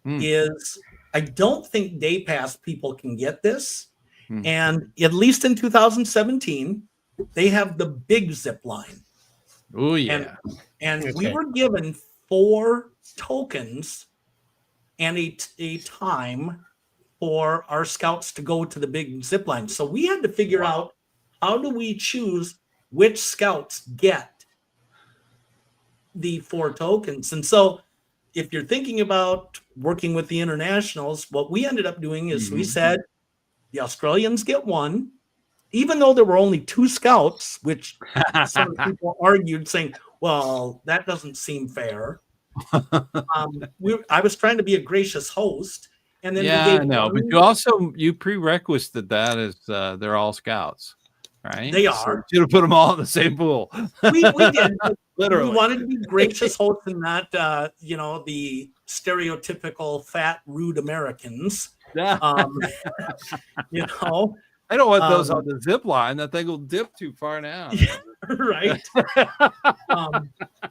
is I don't think day pass people can get this. And at least in 2017, they have the big zip line. Oh, yeah. And we were given 4 tokens and a time for our scouts to go to the big zip line. So we had to figure out, how do we choose which scouts get the 4 tokens? And so if you're thinking about working with the internationals, what we ended up doing is we said the Australians get 1, even though there were only 2 scouts, which some people argued saying, well, that doesn't seem fair. I was trying to be a gracious host. And then but you prerequisited that as they're all scouts, right? They are. So you should have put them all in the same pool. We did. Literally. We wanted to be gracious hosts and not, the stereotypical fat, rude Americans. I don't want those on the zip line. That thing will dip too far now. Right.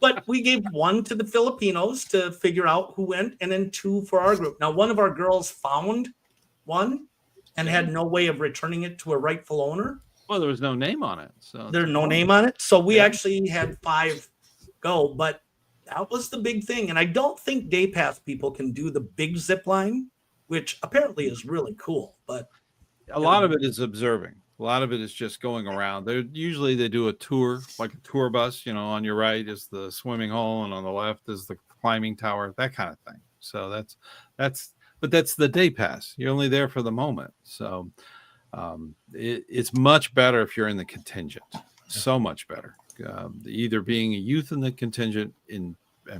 But we gave 1 to the Filipinos to figure out who went, and then 2 for our group. Now, one of our girls found 1 and had no way of returning it to a rightful owner. Well, there was no name on it. So there's no name on it. So we actually had 5 go, but that was the big thing. And I don't think day pass people can do the big zip line, which apparently is really cool. But a lot of it is observing. A lot of it is just going around. They do a tour, like a tour bus. On your right is the swimming hole, and on the left is the climbing tower, that kind of thing. So that's the day pass. You're only there for the moment. So it's much better if you're in the contingent. So much better. Either being a youth in the contingent and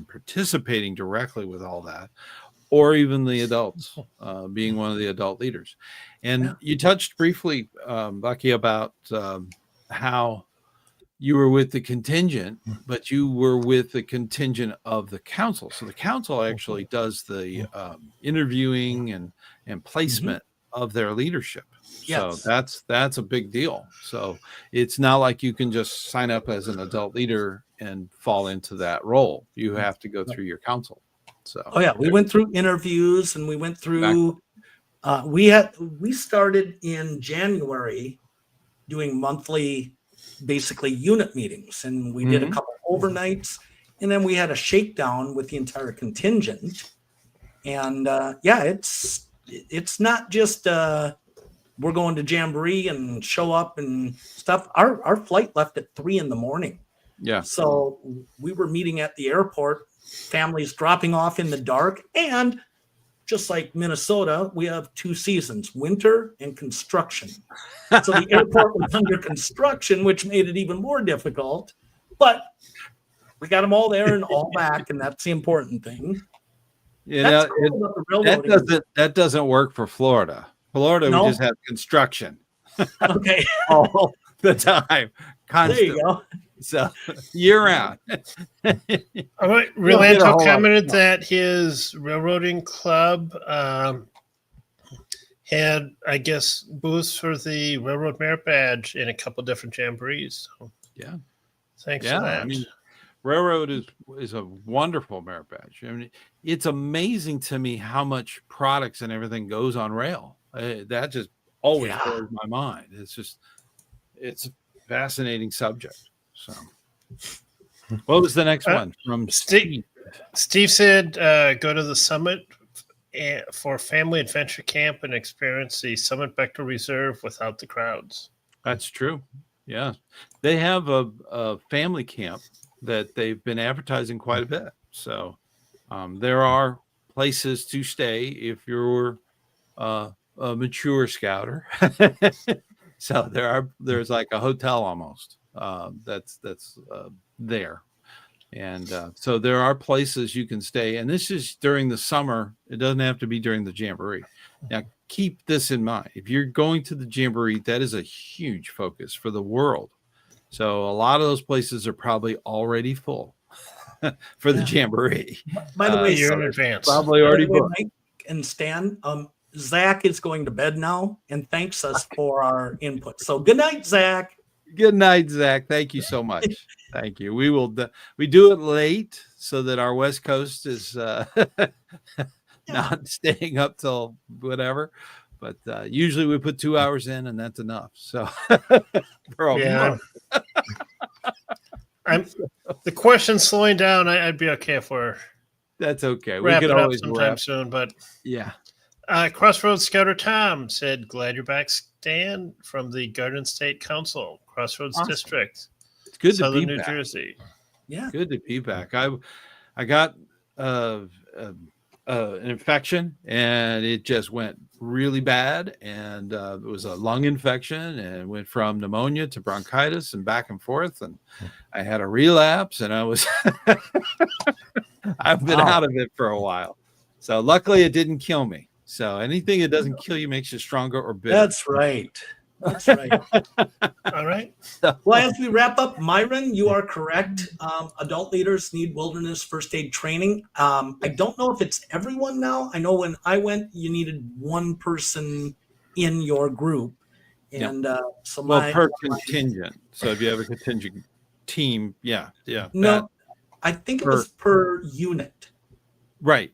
participating directly with all that, or even the adults, being one of the adult leaders. And you touched briefly, Bucky, about how you were with the contingent, but you were with the contingent of the council. So the council actually does the interviewing and placement of their leadership. Yes. So that's a big deal. So it's not like you can just sign up as an adult leader and fall into that role. You have to go through your council. So we went through interviews, and we went through we started in January doing monthly basically unit meetings, and we did a couple overnights, and then we had a shakedown with the entire contingent. And it's not just we're going to Jamboree and show up and stuff. Our flight left at 3 a.m. Yeah. So we were meeting at the airport, families dropping off in the dark. And just like Minnesota, we have 2 seasons, winter and construction. So the airport was under construction, which made it even more difficult. But we got them all there and all back, and that's the important thing. That doesn't work for Florida. Florida, we just have construction. Okay. All the time. Constantly. There you go. So year round. All right. Relanto commented that his railroading club had, I guess, booths for the Railroad Merit Badge in a couple different jamborees. So, yeah. Thanks for that. I mean, railroad is a wonderful merit badge. I mean, it's amazing to me how much products and everything goes on rail. That just always blows my mind. It's a fascinating subject. So, what was the next one from Steve? Steve said, "Go to the summit for family adventure camp and experience the Summit Bechtel Reserve without the crowds." That's true. Yeah, they have a family camp that they've been advertising quite a bit. So, there are places to stay if you're a mature scouter. So there's like a hotel almost that's there, and so there are places you can stay. And this is during the summer. It doesn't have to be during the Jamboree. Now keep this in mind: if you're going to the Jamboree, that is a huge focus for the world. So a lot of those places are probably already full for the Jamboree. By the way, you're in advance. Probably already booked. Mike and Stan, Zach is going to bed now and thanks us for our input. So good night, Zach. Good night, Zach. Thank you so much. Thank you. We will. We do it late so that our West Coast is not staying up till whatever. But usually we put 2 hours in, and that's enough. So for a month. The question's slowing down. I'd be okay if we're. That's okay. Wrap we could it always up sometime soon, but yeah. Crossroads Scouter Tom said, "Glad you're back, Stan, from the Garden State Council, Crossroads District. It's good Southern to be New back. Jersey." Yeah, good to be back. I got an infection, and it just went really bad, and it was a lung infection, and went from pneumonia to bronchitis and back and forth, and I had a relapse, and I was I've been out of it for a while. So luckily it didn't kill me. So anything that doesn't kill you makes you stronger or better. That's right. That's right. All right. Well, as we wrap up, Myron, you are correct. Adult leaders need wilderness first aid training. I don't know if it's everyone now. I know when I went, you needed one person in your group. And per contingent. So if you have a contingent team, yeah. No, I think it was per unit. Right.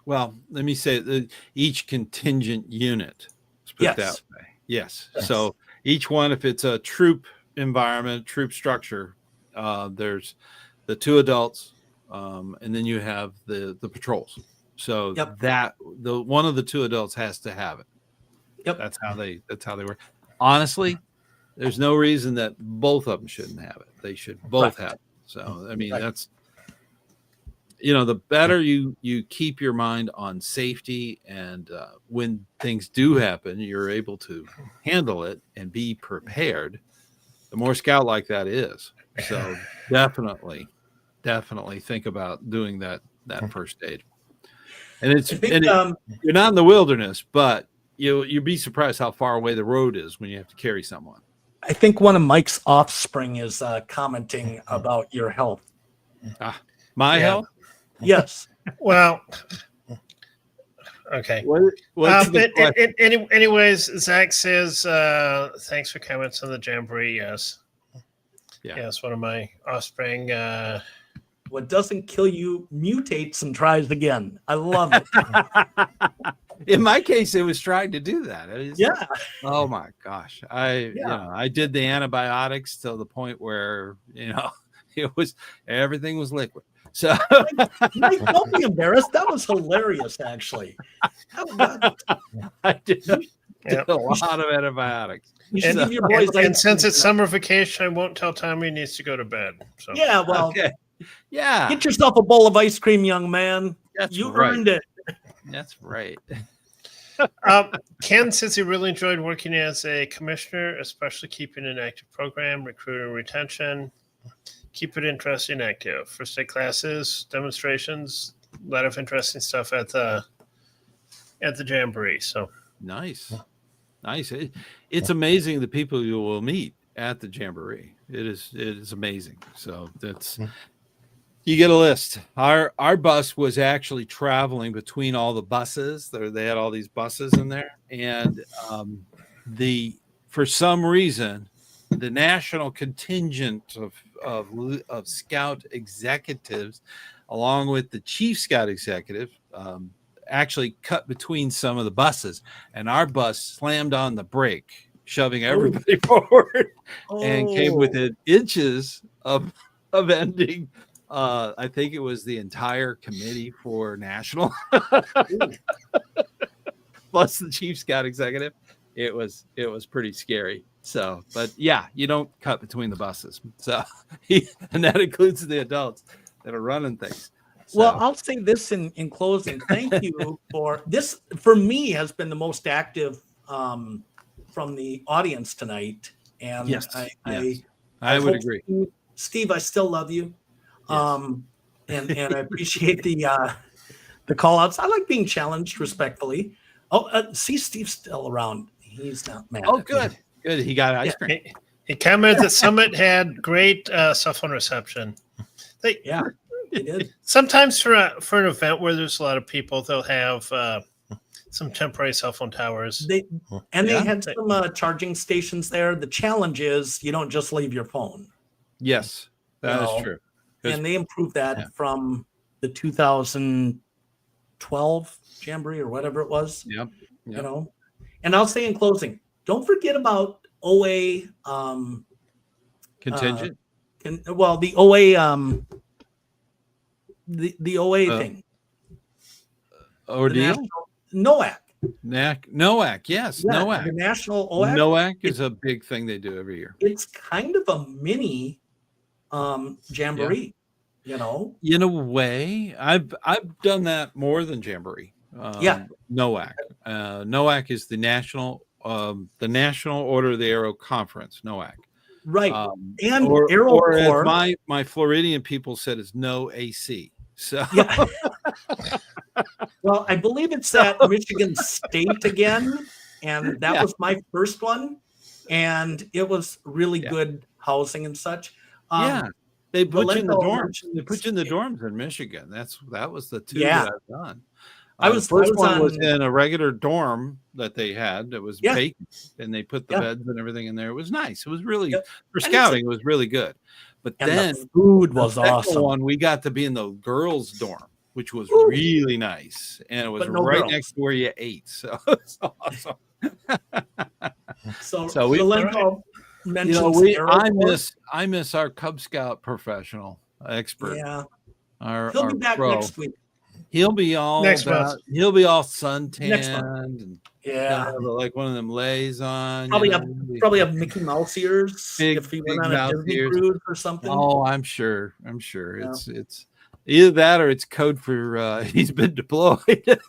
Well, let me say each contingent unit. Let's put it that way. Yes. So each one, if it's a troop environment, troop structure, there's the 2 adults, and then you have the patrols. So that the one of the 2 adults has to have it. Yep. That's how they work. Honestly, there's no reason that both of them shouldn't have it. They should both have it. So I mean that's the better you keep your mind on safety, and when things do happen, you're able to handle it and be prepared. The more scout like that is. So definitely think about doing that first aid. And you're not in the wilderness, but you'd be surprised how far away the road is when you have to carry someone. I think one of Mike's offspring is commenting about your health. My health? Yes. Well, okay. Anyways, Zach says, thanks for comments on the Jamboree. Yes. Yeah. Yes, one of my offspring. What doesn't kill you mutates and tries again. I love it. In my case, it was trying to do that. Yeah. Oh my gosh. I did the antibiotics till the point where, it was, everything was liquid. So Mike, don't be embarrassed. That was hilarious, actually. I did a lot of antibiotics. And since it's summer vacation, I won't tell Tommy he needs to go to bed. So yeah, well, okay. Yeah. Get yourself a bowl of ice cream, young man. You earned it. That's right. Ken says he really enjoyed working as a commissioner, especially keeping an active program, recruiting, retention. Keep it interesting, active. First aid classes, demonstrations, a lot of interesting stuff at the Jamboree. So nice. It's amazing the people you will meet at the Jamboree. It is amazing. So that's. You get a list. Our bus was actually traveling between all the buses. They had all these buses in there, and for some reason, the national contingent of Scout executives, along with the chief Scout executive, actually cut between some of the buses, and our bus slammed on the brake, shoving everybody forward, and came within inches of ending. I think it was the entire committee for national, plus the chief Scout executive. It was pretty scary. So, but yeah, you don't cut between the buses. So, and that includes the adults that are running things. So. Well, I'll say this in closing. Thank you for this. For me, has been the most active from the audience tonight. And yes, I would agree. Steve, I still love you. Yes. And I appreciate the call outs. I like being challenged respectfully. See, Steve's still around. He's not mad. Oh, good. Good. He got ice cream. He commented that Summit had great cell phone reception. They did. Sometimes for an event where there's a lot of people, they'll have some temporary cell phone towers. They had some charging stations there. The challenge is you don't just leave your phone. Yes, that is true. And they improved that from the 2012 Jamboree or whatever it was. Yep. And I'll say in closing, don't forget about OA contingent. The OA the OA thing. Ordeal? NOAC. NOAC, yes. Yeah, NOAC. The national OAC. NOAC is a big thing they do every year. It's kind of a mini Jamboree, In a way, I've done that more than Jamboree. NOAC. NOAC is the National Order of the Arrow Conference. NOAC. Right. And Aero Corps. As my Floridian people said, is no AC. So yeah. Well, I believe it's at Michigan State again, and that was my first one, and it was really good housing and such. They put you in the dorms. They put you in the dorms in Michigan. That was the two that I've done. The first one was in a regular dorm that they had. It was vacant, and they put the beds and everything in there. It was nice. It was really for scouting. It was really good. But then the food was awesome. One we got to be in the girls' dorm, which was really nice, and it was next to where you ate. So it's awesome. So we I miss our Cub Scout professional expert. Yeah, he'll be back next week. He'll be all suntanned and like one of them lays on. Probably have Mickey Mouse ears if he went on a Disney cruise or something. Oh, I'm sure. Yeah. It's either that or it's code for he's been deployed.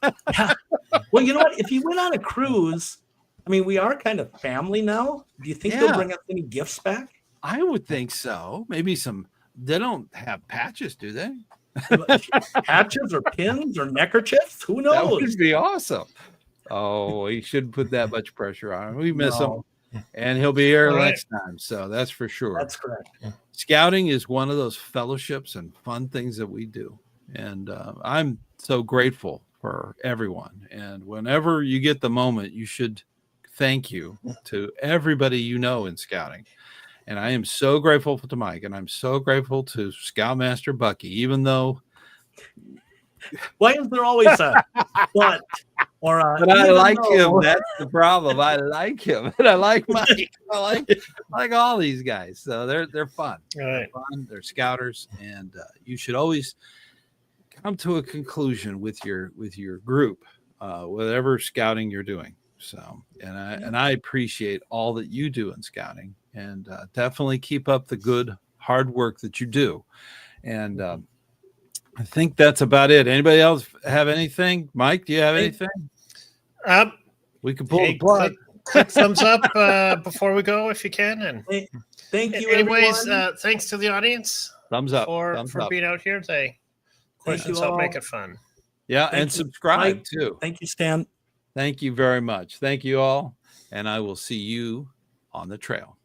Well, you know what? If he went on a cruise, I mean, we are kind of family now. Do you think they'll bring us any gifts back? I would think so. Maybe some. They don't have patches, do they? Patches or pins or neckerchiefs? Who knows? That would be awesome. Oh, he shouldn't put that much pressure on him. We miss him, and he'll be here next time. So that's for sure. That's correct. Scouting is one of those fellowships and fun things that we do, and I'm so grateful for everyone. And whenever you get the moment, you should thank you to everybody in scouting. And I am so grateful to Mike, and I'm so grateful to Scoutmaster Bucky, even though. Why is there always a but? But I like him. That's the problem. I like him, and I like Mike. I like all these guys. So they're fun. All right. They're fun. They're scouters, and you should always come to a conclusion with your group, whatever scouting you're doing. So, and I appreciate all that you do in scouting, and definitely keep up the good hard work that you do. And I think that's about it. Anybody else have anything? Mike, do you have anything? We can pull the plug. Click thumbs up before we go if you can. And thank you. Anyways, thanks to the audience. Thumbs up for being out here today. Questions help make it fun. Yeah, and subscribe Mike, too. Thank you, Stan. Thank you very much. Thank you all, and I will see you on the trail.